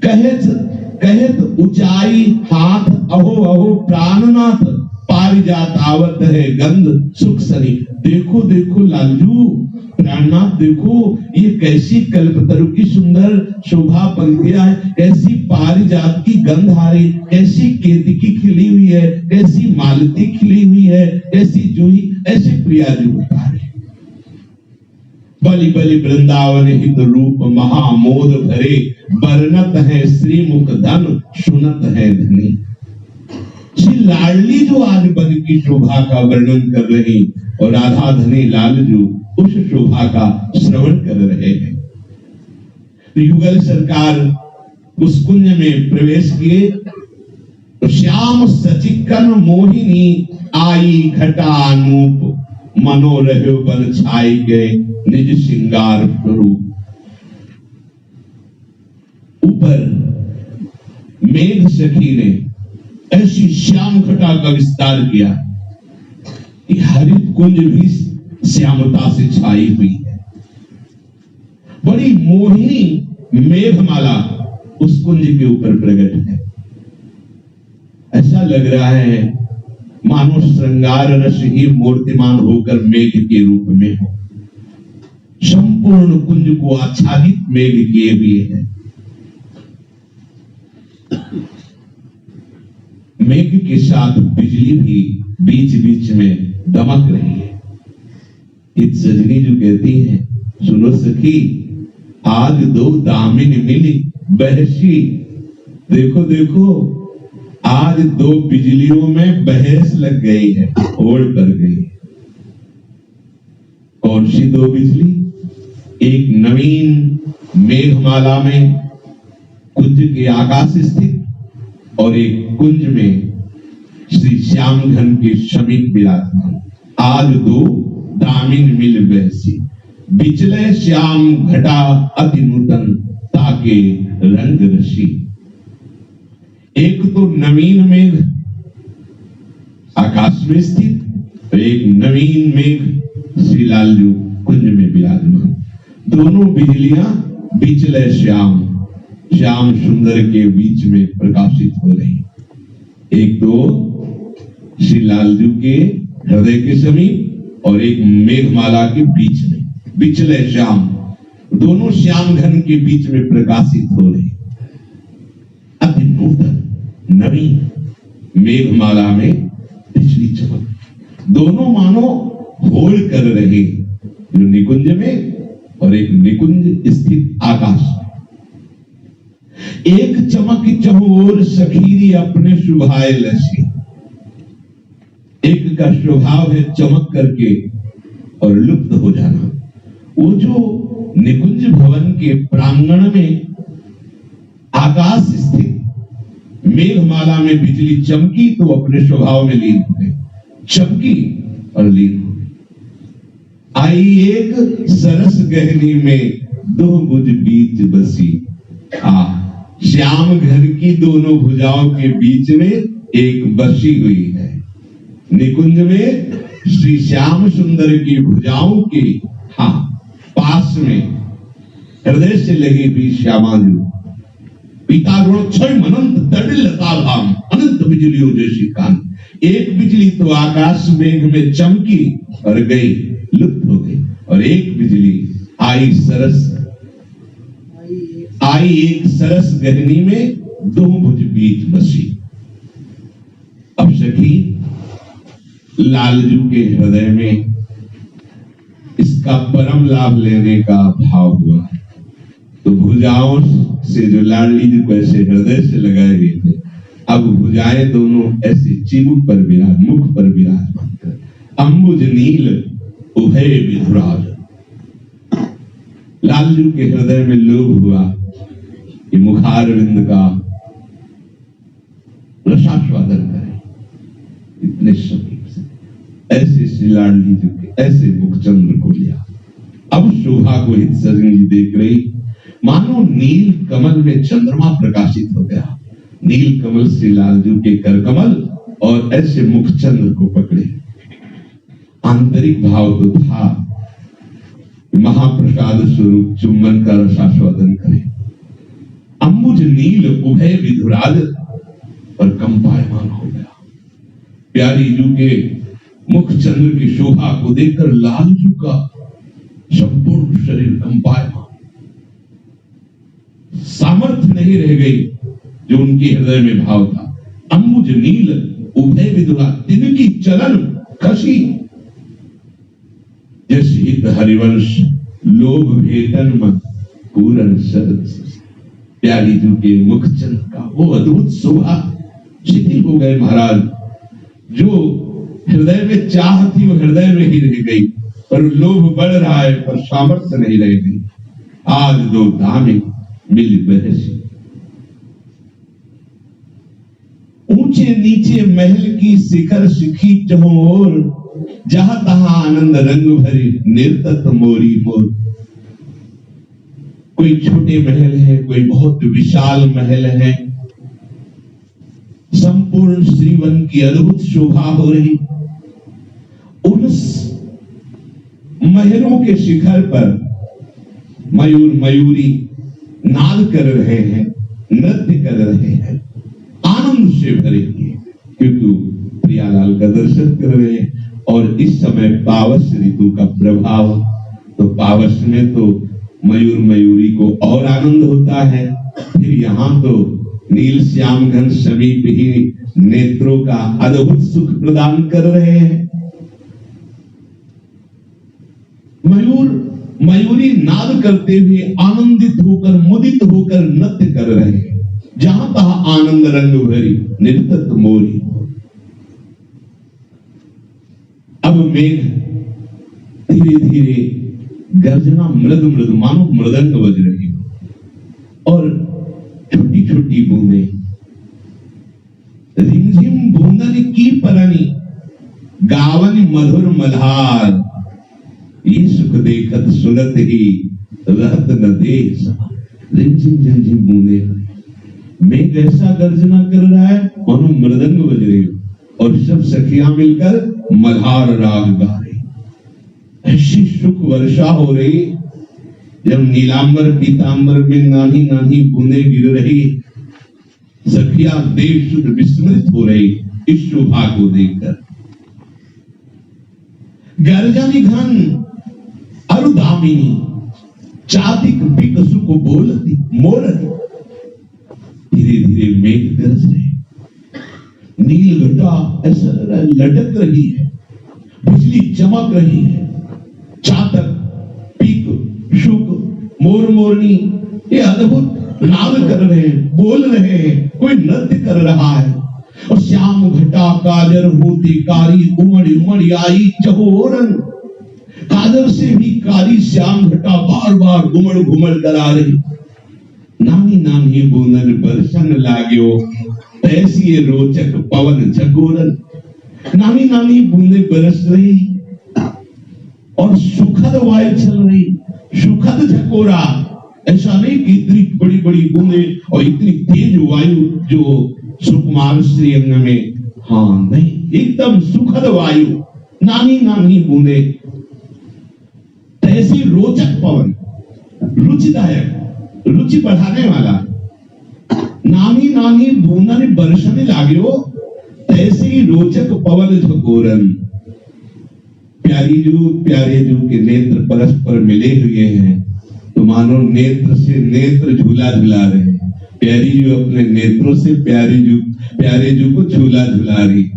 कहत ऊंचाई हाथ, अहो अहो प्राणनाथ, पारिजात आवत है गंध सुख सनी। देखो देखो लालजू, प्राणनाथ देखो, ये कैसी कल्पतरु की सुंदर शोभा पंक्तियां है, कैसी पारिजात की गंध आ रही, कैसी केतकी खिली हुई है, कैसी मालती खिली हुई है, कैसी जूही, ऐसी प्रियाजू बता रहे। बलि बलि वृंदावन हित रूप महामोद भरे, बरनत है श्रीमुख धन, सुनत है धनी। श्री लाडली जो आज बन की शोभा का वर्णन कर रही और राधा धनी लालजू उस शोभा का श्रवण कर रहे हैं। युगल सरकार उस कुंज में प्रवेश किए तो श्याम सचिकन मोहिनी आई घटानूप, मनोरह बन छाई गए निज श्रृंगार स्वरूप। ऊपर मेघ सखी ने ऐसी श्याम घटा का विस्तार किया कि हरित कुंज भी श्यामता से छाई हुई है। सारी मोहिनी मेघमाला उस कुंज के ऊपर प्रकट है। ऐसा लग रहा है मानो श्रृंगार रस ही मूर्तिमान होकर मेघ के रूप में हो, संपूर्ण कुंज को आच्छादित मेघ किए हुए है। मेघ के साथ बिजली भी बीच बीच में दमक रही है। इत सजनी जो कहती है, सुनो सखी आज दो दामिन मिली बहसी, देखो देखो आज दो बिजलियों में बहस लग गई है, होड़ कर गई। कौन सी दो बिजली? एक नवीन मेघमाला में कुंज के आकाश स्थित और एक कुंज में श्री श्याम घन के समीप विराजमान। आज दो दामिन मिल बहसी, बिचले श्याम घटा अति नूतन ताके रंग रसी। एक तो नवीन मेघ आकाश में स्थित और एक नवीन मेघ श्री लालजू कुंज में विराजमान। दोनों बिजलियां बिचले श्याम श्याम सुंदर के बीच में प्रकाशित हो रही। एक तो श्री लालजू के हृदय के समीप और एक मेघमाला के बीच में, बिचले श्याम, दोनों श्याम घन के बीच में प्रकाशित हो रहे। अति नूतन नवीन मेघमाला में बिजली चमक, दोनों मानो होड़ कर रहे, जो निकुंज में और एक निकुंज स्थित आकाश में। एक चमक चहोर सखीरी अपने शुभाए लसी। एक का स्वभाव है चमक करके और लुप्त हो जाना। वो जो निकुंज भवन के प्रांगण में आकाश स्थित मेघमाला में बिजली चमकी तो अपने स्वभाव में लीन हो गई, चमकी और लीन हो गई। आई एक सरस गहनी में दो भुज बीच बसी। श्याम घर की दोनों भुजाओं के बीच में एक बसी हुई है। निकुंज में श्री श्याम सुंदर की भुजाओं के पास में हृदय से लगी हुई श्यामाजू पिता क्षय अनंत दृढ़ लता धाम अनंत बिजलियों जैसी कान। एक बिजली तो आकाश मेघ में चमकी और गई, लुप्त हो गई, और एक बिजली आई एक सरस गहनी में दो भुज बीच बसी। अब सखी लालजू के हृदय में इसका परम लाभ लेने का भाव हुआ तो भुजाओं से जो लाडली जी को ऐसे हृदय से लगाए गए थे, अब भुजाएं दोनों ऐसे चिबुक पर मुख पर विराजमान कर अंबुज नील उभय विधुराज। लालजू के हृदय में लोभ हुआ कि मुखारविंद का रसास्वादन करें। इतने समीप से ऐसे श्री लाडली जी के ऐसे मुखचंद्र को लिया। अब शोभा को हित सजनी जी देख रही, मानो नील कमल में चंद्रमा प्रकाशित हो गया। नील कमल श्री लालजू के कर कमल और ऐसे मुखचंद्र को पकड़े। आंतरिक भाव तो था महाप्रसाद स्वरूप चुम्बन का रसास्वादन करे। अंबुज नील उभय विधुराज पर कंपायमान हो गया। प्यारी जू के मुखचंद्र की शोभा को देखकर लालजू का संपूर्ण शरीर कंपायमान, सामर्थ्य नहीं रह गई जो उनके हृदय में भाव था। अंबुज नील उभय विधुरा, तिनकी चलन खसी जस हित हरिवंश लोभ भेटन मन पूरन शरद। प्यारी जू के मुखचंद्र का वो अद्भुत शोभा शिथिल हो गए महाराज। जो हृदय में चाह थी वो हृदय में ही रह गई, पर लोभ बढ़ रहा है पर सामर्थ्य नहीं रह गई। आज दो दामिन मिल बहसी। ऊंचे नीचे महल की शिखर शिखी चहोर, जहां तहां आनंद रंग भरी निर्तत मोरी मोर। कोई छोटे महल है, कोई बहुत विशाल महल है। संपूर्ण श्रीवन की अद्भुत शोभा हो रही। उन महलों के शिखर पर मयूर मयूरी नाद कर रहे हैं, नृत्य कर रहे हैं, आनंद से भरे हुए, क्योंकि प्रियालाल का दर्शन कर रहे हैं। और इस समय पावस ऋतु का प्रभाव, तो पावस में तो मयूर मयूरी को और आनंद होता है। फिर यहाँ तो नील श्याम घन समीप ही नेत्रों का अद्भुत सुख प्रदान कर रहे हैं। मयूर मयूरी नाद करते हुए आनंदित होकर मुदित होकर नृत्य कर रहे हैं। जहां तहां आनंद रंग भरी निर्तत मोरी। अब मेघ धीरे धीरे गर्जना मृद मृद मानो मृदंग बज रही हो और छोटी छोटी बूंदे रिमझिम बूंदन की परनी गावन मधुर मल्हार। ये सुख देखत सुनत ही रहत न देश। रिमझिम रिमझिम बूंदे, मेघ ऐसा गर्जना कर रहा है मानो मृदंग बज रही हो और सब सखियां मिलकर मल्हार राग गा रही। ऐसी सुख वर्षा हो रही जब नीलांबर पीतांबर में नानी नानी बूंदे गिर रही। सखिया देव शुद्ध विस्मृत हो रही इस शोभा को देखकर। गर्जनी घन अरुदामिनी चातिक बिक सुख बोलती मोरती। धीरे धीरे मेघ गरज रहे, नील घटा ऐसा लटक रही है, बिजली चमक रही है। चातक पीक शुक मोर मोरनी ये अद्भुत नाद कर रहे हैं, बोल रहे हैं, कोई नृत्य कर रहा है। और श्याम घटा काजर होती कारी उमड़ी उमड़ी आई चहोरन। काजर से भी कारी श्याम घटा बार बार घुमड़ घुमड़ कर आ रही। नानी नानी बूंदन बरसन लाग्यो ऐसी रोचक पवन झकोरन। नानी नानी बूंदे बरस रही और सुखद वायु चल रही, सुखद झकोरा। ऐसा नहीं कि इतनी बड़ी बड़ी बूंदे और इतनी तेज वायु जो सुकुमार श्रीअंग में, हाँ नहीं, एकदम सुखद वायु, नानी नानी बूंदे। ऐसी रोचक पवन, रुचिदायक, रुचि बढ़ाने वाला। नानी नानी बूंदन बरसने लाग्यो तैसे ही रोचक पवन झकोरन। प्यारे जू के नेत्र परस्पर मिले हुए हैं तो मानो नेत्र से नेत्र झूला झुला रहे हैं। प्यारी जू अपने नेत्रों से प्यारे जू को झूला झुला रही।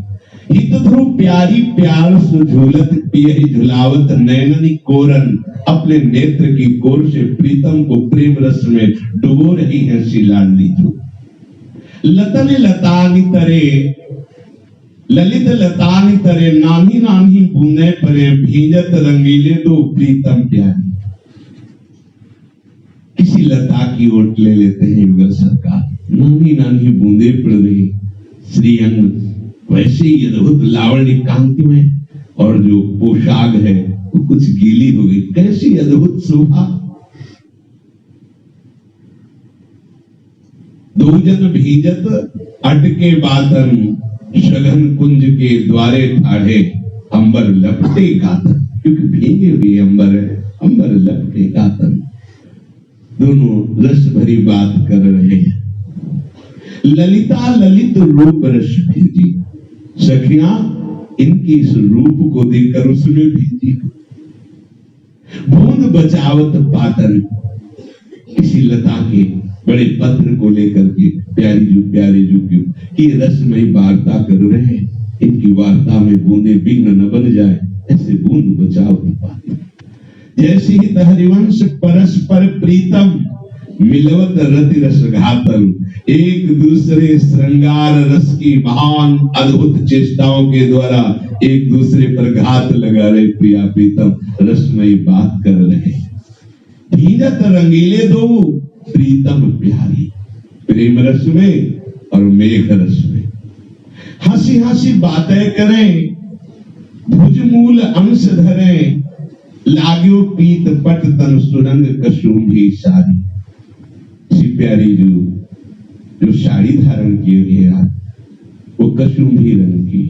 हित ध्रुव प्यारी प्यार से झूलत पियहि झुलावत नैननी कोरन। अपने नेत्र की कोर से प्रीतम को प्रेम रस में डुबो रही है श्री लाडली जू। लतन लतानी तरे ललित लतानी तरे नानी नानी बूंदे परे भीजत रंगीले दो प्रीतम प्यारी। किसी लता की ओट ले लेते हैं युगल सरकार, नानी नानी बूंदे पड़ रही। श्रीअंग वैसे ही अद्भुत लावण्य कांति में और जो पोशाक है वो कुछ गीली हो गई। कैसी अद्भुत शोभा। दो जन भीजत अटके बातन शगन कुंज के द्वारे ठाढ़े अंबर लपटे गातन। क्योंकि भीगे हुए अंबर है, अंबर लपटे गातन। दोनों रस भरी बात कर रहे हैं। ललिता ललित रूप रस भेजी। सखियां इनकी इस रूप को देखकर उसमें भेजी। बूंद बचावत पातन। किसी लता के बड़े पत्र को लेकर के प्यारे जू की रसमयी वार्ता कर रहे हैं। इनकी वार्ता में बूंदे विघ्न न बन जाए ऐसे बूंद बचावत पातन। जैसे ही हरिवंश परस्पर प्रीतम मिलवत रति रस घातन। एक दूसरे श्रृंगार रस की महान अद्भुत चेष्टाओं के द्वारा एक दूसरे पर घात लगा रहे प्रिया प्रीतम रसमयी बात कर रहे। भीजत रंगीले दो प्रीतम प्यारी। प्रेम रस में और मेघ रस में हंसी हंसी बातें करें, भुजमूल अंश धरें। लाग्यो पीत पट तन सुरंग कशुंभी सारी। प्यारी जो साड़ी धारण किए हुए आज वो कशुंभी रंग की,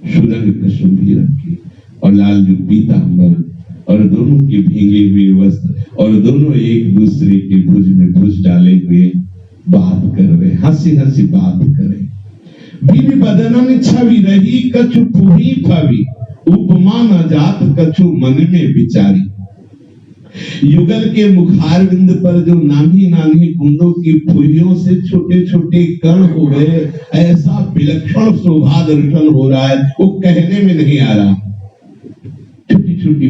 सुरंग कशुंभी रंग की और लाल जो पीतांबर और दोनों के भीगे हुए वस्त्र और दोनों एक दूसरे के भुज में भुज डाले हुए बात कर रहे, हंसी हंसी बात करे। बीबी बदनन छवि रही कछु पुही फवी, उपमा न जात कछु मन में विचारी। युगल के मुखारविंद पर जो नानी नानी बूंदों की फुहियों से छोटे छोटे कण हो गए, ऐसा विलक्षण शोभा दर्शन हो रहा है, वो कहने में नहीं आ रहा। छोटी छोटी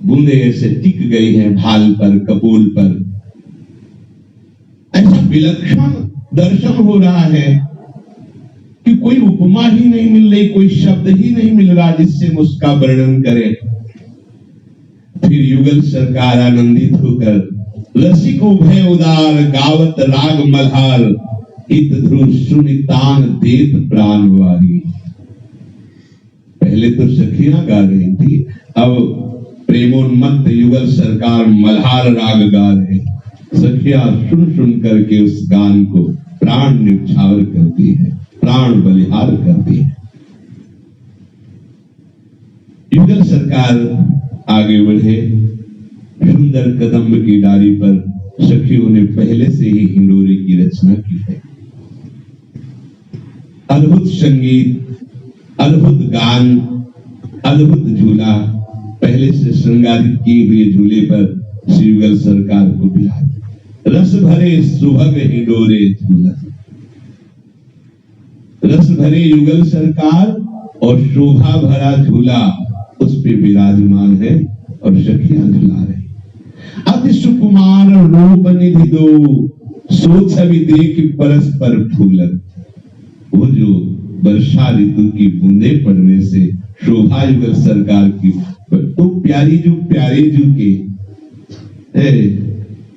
बूंदे ऐसे टिक गई हैं भाल पर, कपोल पर, ऐसा विलक्षण दर्शन हो रहा है कि कोई उपमा ही नहीं मिल रही, कोई शब्द ही नहीं मिल रहा जिससे हम उसका वर्णन करें। फिर युगल सरकार आनंदित होकर रसिक उभय उदार गावत राग मल्हार, इत ध्रुव सुनितान देत प्राण वारी। पहले तो सखियां गा रही थी, अब प्रेमोन्मत्त युगल सरकार मल्हार राग गा रहे। सखियां सुन सुन करके उस गान को प्राण न्यौछावर करती है, प्राण बलिहार करती है। युगल सरकार आगे बढ़े। सुंदर कदम्ब की डाली पर सखियों ने पहले से ही हिंडोरे की रचना की है। अद्भुत संगीत, अद्भुत गान, अद्भुत झूला, पहले से श्रृंगारित किए हुए झूले पर श्री युगल सरकार को बिला रस भरे सुभग हिंडोरे झूला। रस भरे युगल सरकार और शोभा भरा झूला उस पे विराजमान है और सखियां झुला रही। अति सुकुमार रूप निधि दो, सो छवि देख परस्पर फूलत। वो जो वर्षा ऋतु की बूंदे पड़ने से शोभा युगल सरकार की, तो प्यारी जो प्यारे जो के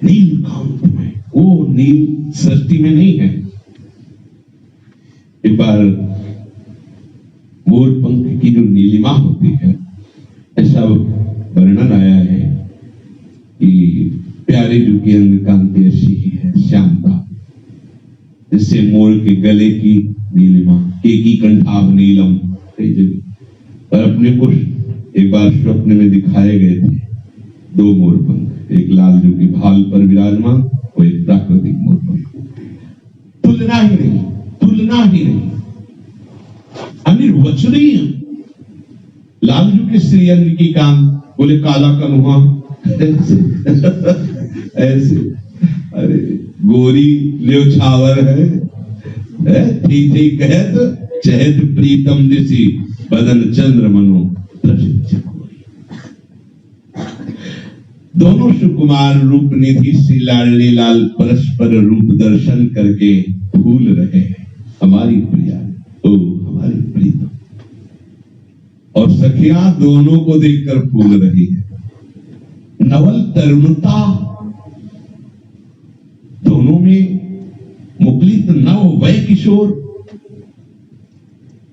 नील कांत में, वो नील सृष्टि में नहीं है। एक बार मोर पंख की जो नीलिमा होती है, ऐसा वर्णन आया है कि प्यारे जो की अंग कांति ऐसी ही है, श्यामता, जिससे मोर के गले की नीलिमा, केकी कंठाभ नीलम, और अपने को एक बार स्वप्न में दिखाए गए थे दो मोर पंख, एक लाल जो की भाल पर विराजमान और एक प्राकृतिक मोर पंख। तुलना ही नहीं, तुलना ही नहीं, अनिर्वचनीय। लालजू के श्रीअंग की कांत, बोले काला कन्हुआ ऐसे ऐसे, अरे गोरी न्यौछावर है, थी थी कहत चहत प्रीतम दिसी, बदन चंद्र मनो त्रसित चकोरी। दोनों सुकुमार रूप निधि श्री लाडली लाल परस्पर रूप दर्शन करके भूल रहे हैं। हमारी प्रिया, ओ हमारी प्रीतम, और सखियां दोनों को देखकर फूल रही है। नवल तरुणता दोनों में मुकुलित नव वय किशोर,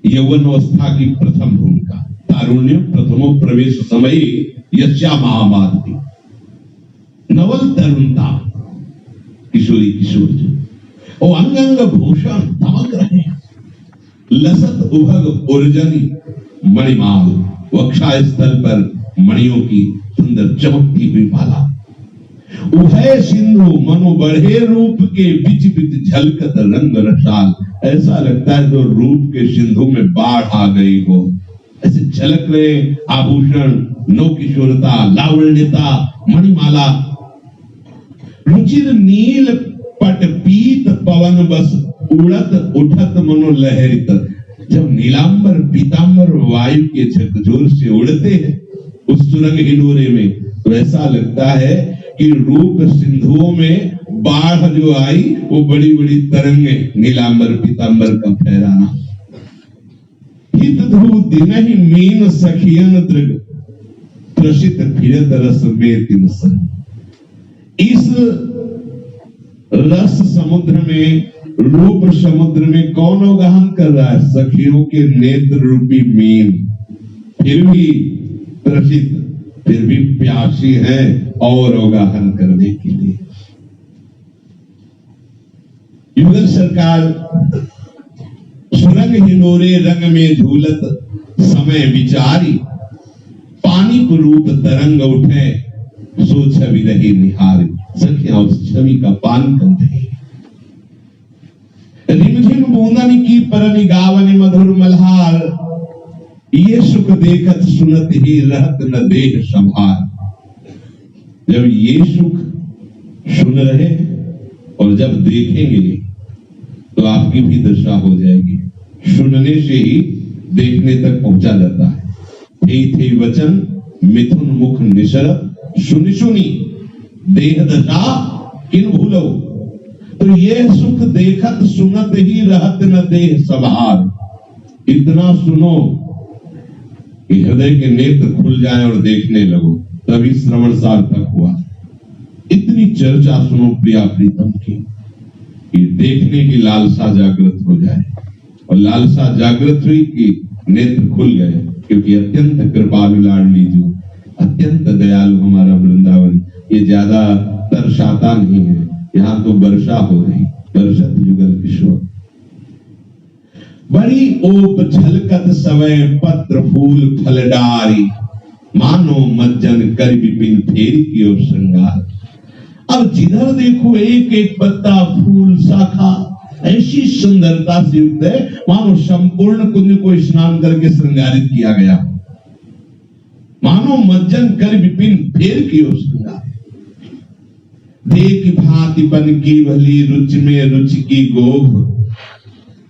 यौवन अवस्था की प्रथम भूमिका, तारुण्य प्रथमो प्रवेश समय यस्या महामाधि। नवल तरुणता, किशोरी किशोर जो, और अंग अंग भूषण दमक रहे हैं। लसत उभग उर्जनी मणिमाल, वक्षा स्थल पर मणियों की सुंदर चमकती हुई माला। उभय सिंधु मनो बढ़े रूप के बिच बिच झलकत रंग रसाल। ऐसा लगता है तो रूप के सिंधु में बाढ़ आ गई हो, ऐसे झलक रहे आभूषण, नौ किशोरता, लावण्यता, मणिमाला। रुचिर नील पट पीत पवन बस, उड़त उठत मनो लहरित। जब नीलांबर पीतांबर वायु के झकझोर से उड़ते हैं उस सुरंग हिंडोरे में, तो ऐसा लगता है कि रूप सिंधुओं में बाढ़ जो आई वो बड़ी बड़ी तरंगे, नीलांबर पीतांबर का फहराना। हित ध्रुव दिन ही मीन सखियन दृग, प्रसिद्ध फिरत रस में तिन संग। इस रस समुद्र में, रूप समुद्र में कौन अवगाहन कर रहा है? सखियों के नेत्र रूपी मीन। फिर भी प्रसिद्ध, फिर भी प्यासी है और अवगाहन करने के लिए। युगल सरकार सुरंग हिंडोरे रंग में झूलत समय विचारी, पानी को रूप तरंग उठे, सो छवि रही निहार। सखियां उस छवि का पान कर रही। रिमझिम बूंदन की परनि गावन मधुर मल्हार, ये सुख देखत सुनत ही रहत न देह संभार। जब ये सुख सुन रहे और जब देखेंगे तो आपकी भी दशा हो जाएगी। सुनने से ही देखने तक पहुंचा जाता है। थे वचन मिथुन मुख निशरत, सुनि सुनी देह दशा किन भूलो। तो ये सुख देखत सुनत ही रहत न देह संभार। इतना सुनो कि हृदय के नेत्र खुल जाए और देखने लगो, तभी श्रवण सार्थक हुआ। इतनी चर्चा सुनो प्रिया प्रीतम की कि देखने की लालसा जागृत हो जाए। और लालसा जागृत हुई कि नेत्र खुल गए, क्योंकि अत्यंत कृपालु लाडली जो, अत्यंत दयालु हमारा वृंदावन, ये ज्यादा तरसाता नहीं है। यहाँ तो वर्षा हो रही, वर्षत जुगल किशोर। बड़ी ओप झलकत सवय पत्र फूल फलडारी, मानो मज्जन कर विपिन फेरी की ओर श्रृंगार। अब जिधर देखो एक एक पत्ता फूल शाखा ऐसी सुंदरता से युक्त है, मानो संपूर्ण कुंज को स्नान करके श्रृंगारित किया गया। मानो मज्जन कर विपिन फेर की ओर श्रृंगार। देख भांति बन की भली रुच में रुचि की गोभ,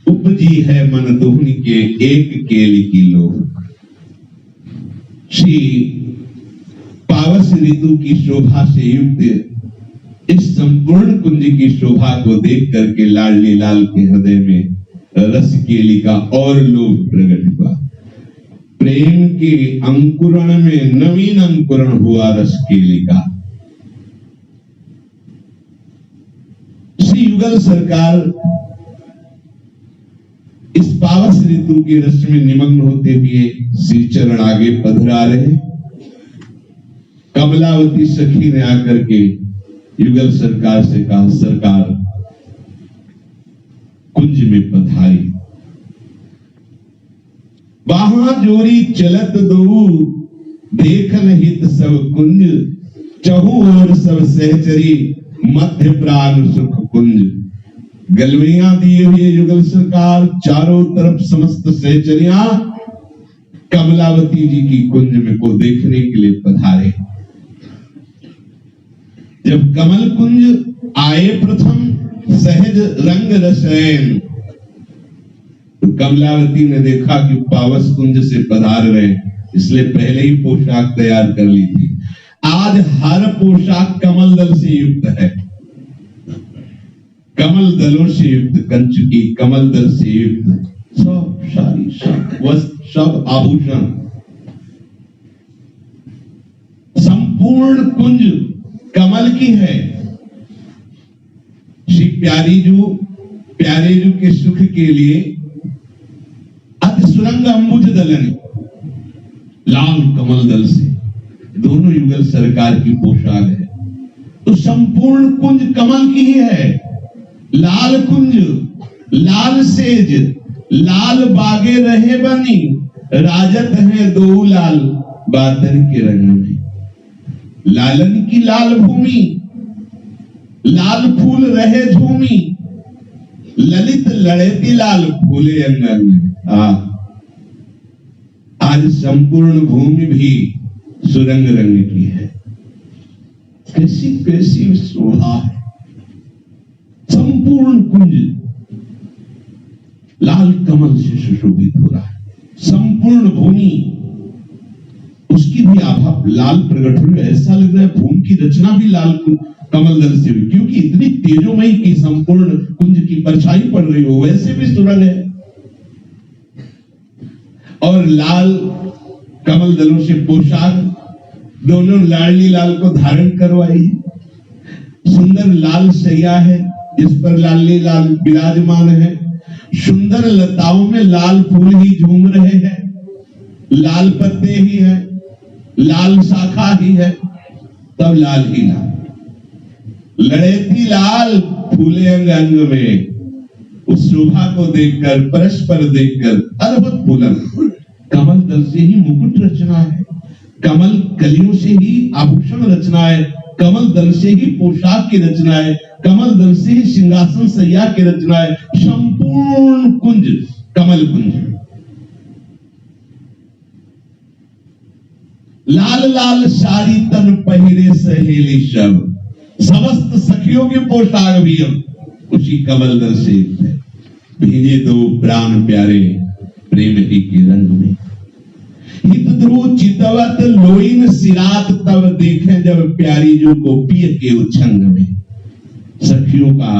उपजी है मन दोहनी के एक केली की लोभ। श्री पावस ऋतु की शोभा से युक्त इस संपूर्ण कुंज की शोभा को देख करके लाडली लाल के हृदय में रस केली का और लोभ प्रकट हुआ। प्रेम के अंकुरण में नवीन अंकुरण हुआ रस केली का। श्री युगल सरकार इस पावस ऋतु के रस में निमग्न होते हुए श्री चरण आगे पधरा रहे। कमलावती सखी ने आकर के युगल सरकार से कहा, सरकार कुंज में पधारी। वहां जोरी चलत दो, देखन हित सब कुंज, चहु और सब सहचरी, मध्य प्राण सुख कुंज। गलवियां दिए हुए युगल सरकार चारों तरफ समस्त सहचरियां कमलावती जी की कुंज में को देखने के लिए पधारे। जब कमल कुंज आए प्रथम सहज रंग रसैन, तो कमलावती ने देखा कि पावस कुंज से पधार रहे, इसलिए पहले ही पोशाक तैयार कर ली थी। आज हर पोशाक कमल दल से युक्त है, कमल दलों से युक्त, कंचुकी कमल दल से युक्त सब सारी सब वस्त्र सब आभूषण, संपूर्ण कुंज कमल की है। श्री प्यारे जू के सुख के लिए अति सुरंग अंबुज दलनी लाल कमल दल से दोनों युगल सरकार की पोशाक है। तो संपूर्ण कुंज कमल की ही है। लाल कुंज, लाल सेज, लाल बागे रहे बनी, राजत है दो लाल बादल के रंग में। लालन की लाल भूमि, लाल फूल रहे झूमी, ललित लड़ेती लाल फूले अंगन में। आज संपूर्ण भूमि भी सुरंग रंग की है। कैसी कैसी शोभा है। संपूर्ण कुंज लाल कमल से सुशोभित हो रहा है। संपूर्ण भूमि उसकी भी आभा लाल प्रकट हुई। ऐसा लग रहा है भूमि की रचना भी लाल कमल दल से हुई, क्योंकि इतनी तेजोमयी की संपूर्ण कुंज की परछाई पड़ रही हो, वैसे भी सुरंग है। और लाल कमल दलों से पोशाक दोनों लाडली लाल को धारण करवाई है। सुंदर लाल सैया है जिस पर लाडली लाल विराजमान है। सुंदर लताओं में लाल फूल ही झूम रहे हैं, लाल पत्ते ही है, लाल शाखा ही है, तब लाल ही लाल। लड़ेती लाल फूले अंग अंग में। उस शोभा को देखकर, परस्पर देखकर अद्भुत फूलन कमल दल से ही मुकुट रचना है। कमल कलियों से ही आभूषण रचना है, कमल दल से ही पोशाक की रचना है, कमल दल से ही सिंहासन सैया की रचना है। संपूर्ण कुंज कमल कुंज। लाल लाल साड़ी तन पहिरे सहेली सब, समस्त सखियों के पोशाक भी अब उसी कमल दल से है। भेजे दो प्राण प्यारे प्रेम ही के रंग में, हित ध्रुव चितवत लोइन सिरात तब देखें जब प्यारी जो गोपी के उछंग में। सखियों का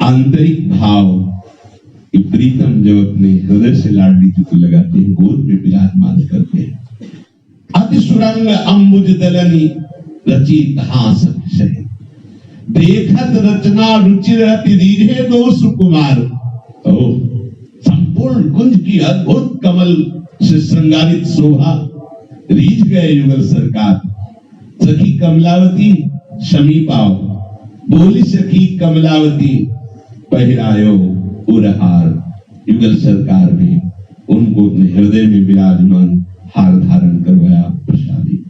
आंतरिक भाव कि प्रीतम जब अपने हृदय से लाडली जी को लगाते हैं, गोद में विराजमान करते हैं। अति सुरंग अंबुज दलनी रचित हास विषय, देखत रचना रुचिर अति रीझे दो सुकुमार। संपूर्ण कुंज की अद्भुत कमल से श्रृंगारित शोभा रीझ गए युगल सरकार। सखी कमलावती समीपाओ, बोली सखी कमलावती पहिरायो उरहार। युगल सरकार ने उनको अपने हृदय में विराजमान हार धारण करवाया प्रसादी।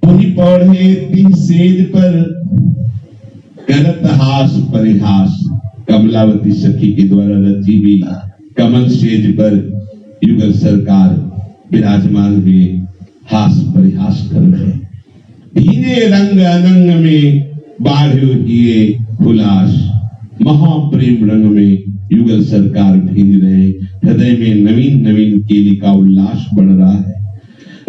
उन्हीं पौधे तीन सेज पर करत हास परिहास। कमलावती सखी के द्वारा रची हुई कमल सेज पर युगल सरकार विराजमान हुए, हास परिहास कर रहे। धीरे रंग अनंग में बाढ़ो हिए हुलास, महाप्रेम रंग में युगल सरकार भींज रहे। हृदय में नवीन नवीन केली का उल्लास बढ़ रहा है।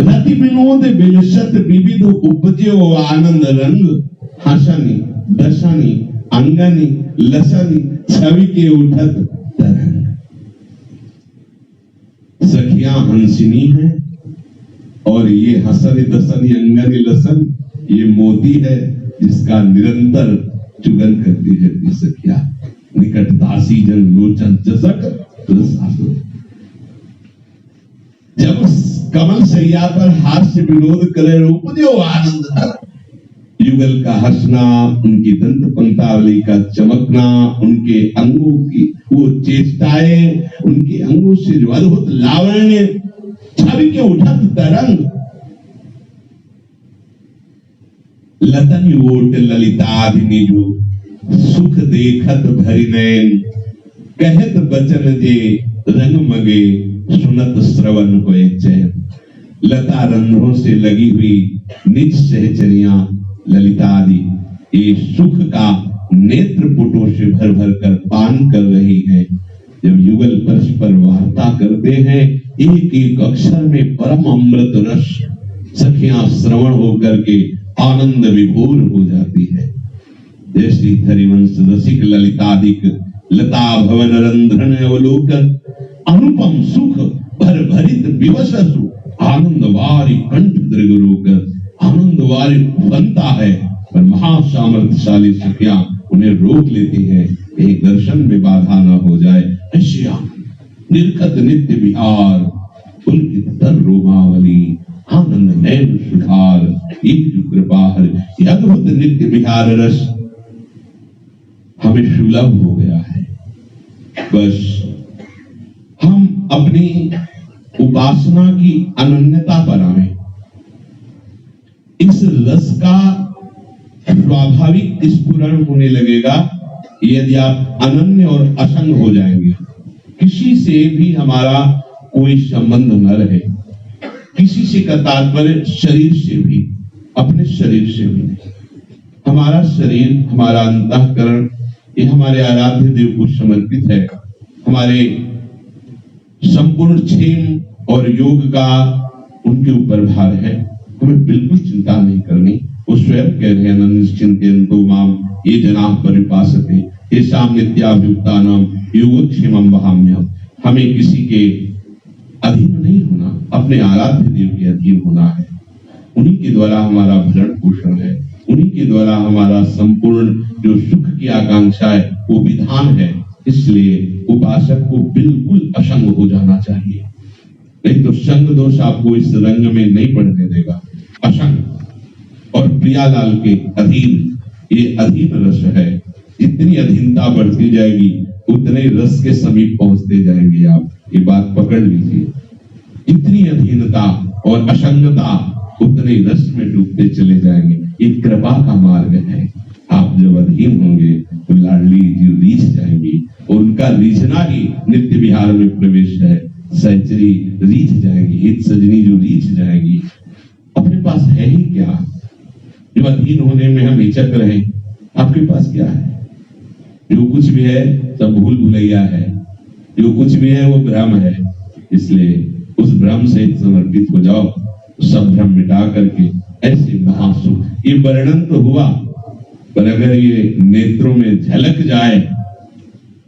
रति विनोद विलसत विविध उपजो आनंद रंग, हसनी दशनी अंगनी लसनी छवि के उठत तरंग। सखियां हंसिनी है और ये हसनी दसनी अंगनी लसन ये मोती है जिसका निरंतर चुगन करती रहती सखियां। निकट दासी जन लोचन चसक रसासुर। जब कमल सैया पर हास्य विनोद करे उपजो आनंद धर। युगल का हंसना, उनकी दंत पंक्तावली का चमकना, उनके अंगों की वो चेष्टाएं, उनके अंगों से जो अद्भुत लावण्य, छवि के उठत तरंग। लतन ओट ललिताधिनी जो सुख देखत भरी नैन, कहत बचन जे रंग मगे सुनत श्रवण होए चैन। लता रंध्रों से लगी हुई निज सहचरियां ललिता आदि ये सुख का नेत्र पुटों से भर भर कर पान कर रही है। जब युगल परस्पर वार्ता करते हैं, एक एक अक्षर में परम अमृत रस सखियां श्रवण होकर के आनंद विभोर हो जाती है। जैसी हरिवंश रसिक ललितादिक लता भवन रंध्रन अवलोकन, अनुपम सुख भर भरित विवशसु आनंद वारी कंठ दृग रोकर। आनंद वारी बनता है पर महासामर्थ्यशाली सखियां उन्हें रोक लेती है, एक दर्शन में बाधा न हो जाए। ऐश्या निर्खत नित्य विहार, पुलकित तर रोमावली, आनंद नैन सुधार, एक जो कृपाहर। यह अद्भुत नित्य विहार रस हमें सुलभ हो गया है। बस हम अपनी उपासना की अनन्यता पर आए। इस रस का स्वाभाविक स्फुरण होने लगेगा यदि आप अनन्य और असंग हो जाएंगे। किसी से भी हमारा कोई संबंध न रहे, किसी से का तात्पर्य शरीर से भी, अपने शरीर से भी नहीं। हमारा शरीर, हमारा अंतःकरण ये हमारे आराध्य देव को समर्पित है। हमारे संपूर्ण क्षेम और योग का उनके ऊपर भार है। हमें बिल्कुल चिंता नहीं करनी। वो स्वयं कह रहे हैं निश्चिंतो माम ये जनाः परिपासते येषां नित्याभियुक्तानां योगक्षेमं वहाम्यहम्। हमें किसी के अधीन नहीं होना, अपने आराध्य देव के अधीन होना है। उन्हीं के द्वारा हमारा भरण पोषण है, उन्हीं के द्वारा हमारा संपूर्ण जो सुख की आकांक्षा है वो विधान है। इसलिए उपासक को बिल्कुल असंग हो जाना चाहिए, नहीं तो संग दोष आपको इस रंग में नहीं पड़ने देगा। असंग और प्रियालाल के अधीन, ये अधीन रस है। जितनी अधीनता बढ़ती जाएगी उतने रस के समीप पहुंचते जाएंगे आप, ये बात पकड़ लीजिए। जितनी अधीनता और असंगता उतने रस में डूबते चले जाएंगे। ये कृपा का मार्ग है। आप जब अधीन होंगे तो लाडली जी रीझ जाएंगी, और उनका रीझना ही नित्य विहार में प्रवेश है। सहचरी रीझ जाएंगी, हित सजनी जो रीझ जाएंगी। अपने पास है ही क्या जो अधीन होने में हम हिचक रहे? आपके पास क्या है? जो कुछ भी है सब भूल भुलैया है, जो कुछ भी है वो भ्रम है। इसलिए उस भ्रम से समर्पित हो जाओ, सब भ्रम मिटा करके ऐसे महासुख। ये वर्णन तो हुआ, पर अगर ये नेत्रों में झलक जाए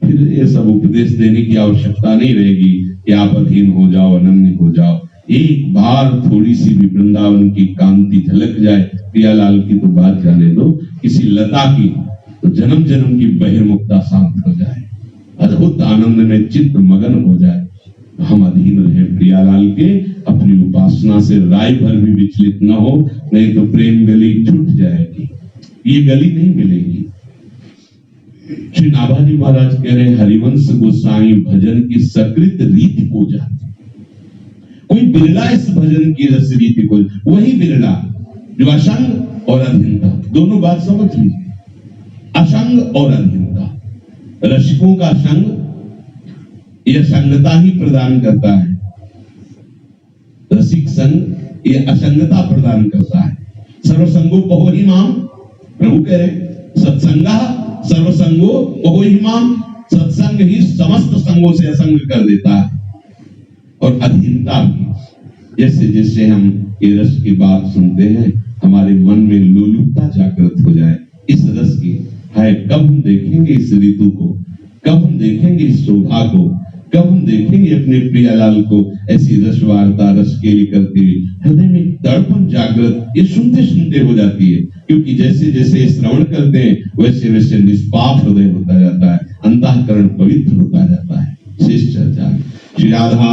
फिर ये सब उपदेश देने की आवश्यकता नहीं रहेगी कि आप अधीन हो जाओ, अनन्य हो जाओ। एक बार थोड़ी सी भी वृंदावन की कांति झलक जाए, प्रियालाल की तो बात जाने दो, किसी लता की, तो जन्म जन्म की बहिर्मुखता शांत हो जाए, अद्भुत आनंद में चित्त मगन हो जाए। हम अधीन रहे प्रियालाल के, अपनी उपासना से राय भर भी विचलित न हो, नहीं तो प्रेम गली छूट जाएगी, ये गली नहीं मिलेगी। श्री नाभाजी महाराज कह रहे हरिवंश गोसाई भजन की सकृत रीति पूजा। कोई बिरला इस भजन की रस रीति को, वही बिरला जो असंग और अधीनता, दोनों बात समझ लीजिए, असंग और अधीनता। रसिकों का संग यह संगता ही प्रदान करता है, रसिक संग यह असंगता प्रदान करता है। सर्वसंगो पहो ही माम, प्रभु कह रहे सत्संगा सर्वसंगो पहो ही माम, सत्संग ही समस्त संगों से असंग कर देता है। और अधीनता भी, जैसे जैसे हम ये रस की बात सुनते हैं हमारे मन में लोलुपता जागृत हो जाए इस रस की। है कब हम देखेंगे इस ऋतु को, कब हम देखेंगे इस शोभा को, कब हम देखेंगे अपने प्रियालाल को ऐसी रस वार्ता रस केली करते हुए। हृदय में तड़पन जागृत ये सुनते सुनते हो जाती है, क्योंकि जैसे जैसे श्रवण करते हैं वैसे वैसे निष्पाप हृदय होता जाता है, अंतःकरण पवित्र होता जाता है। शेष चर्चा श्री राधा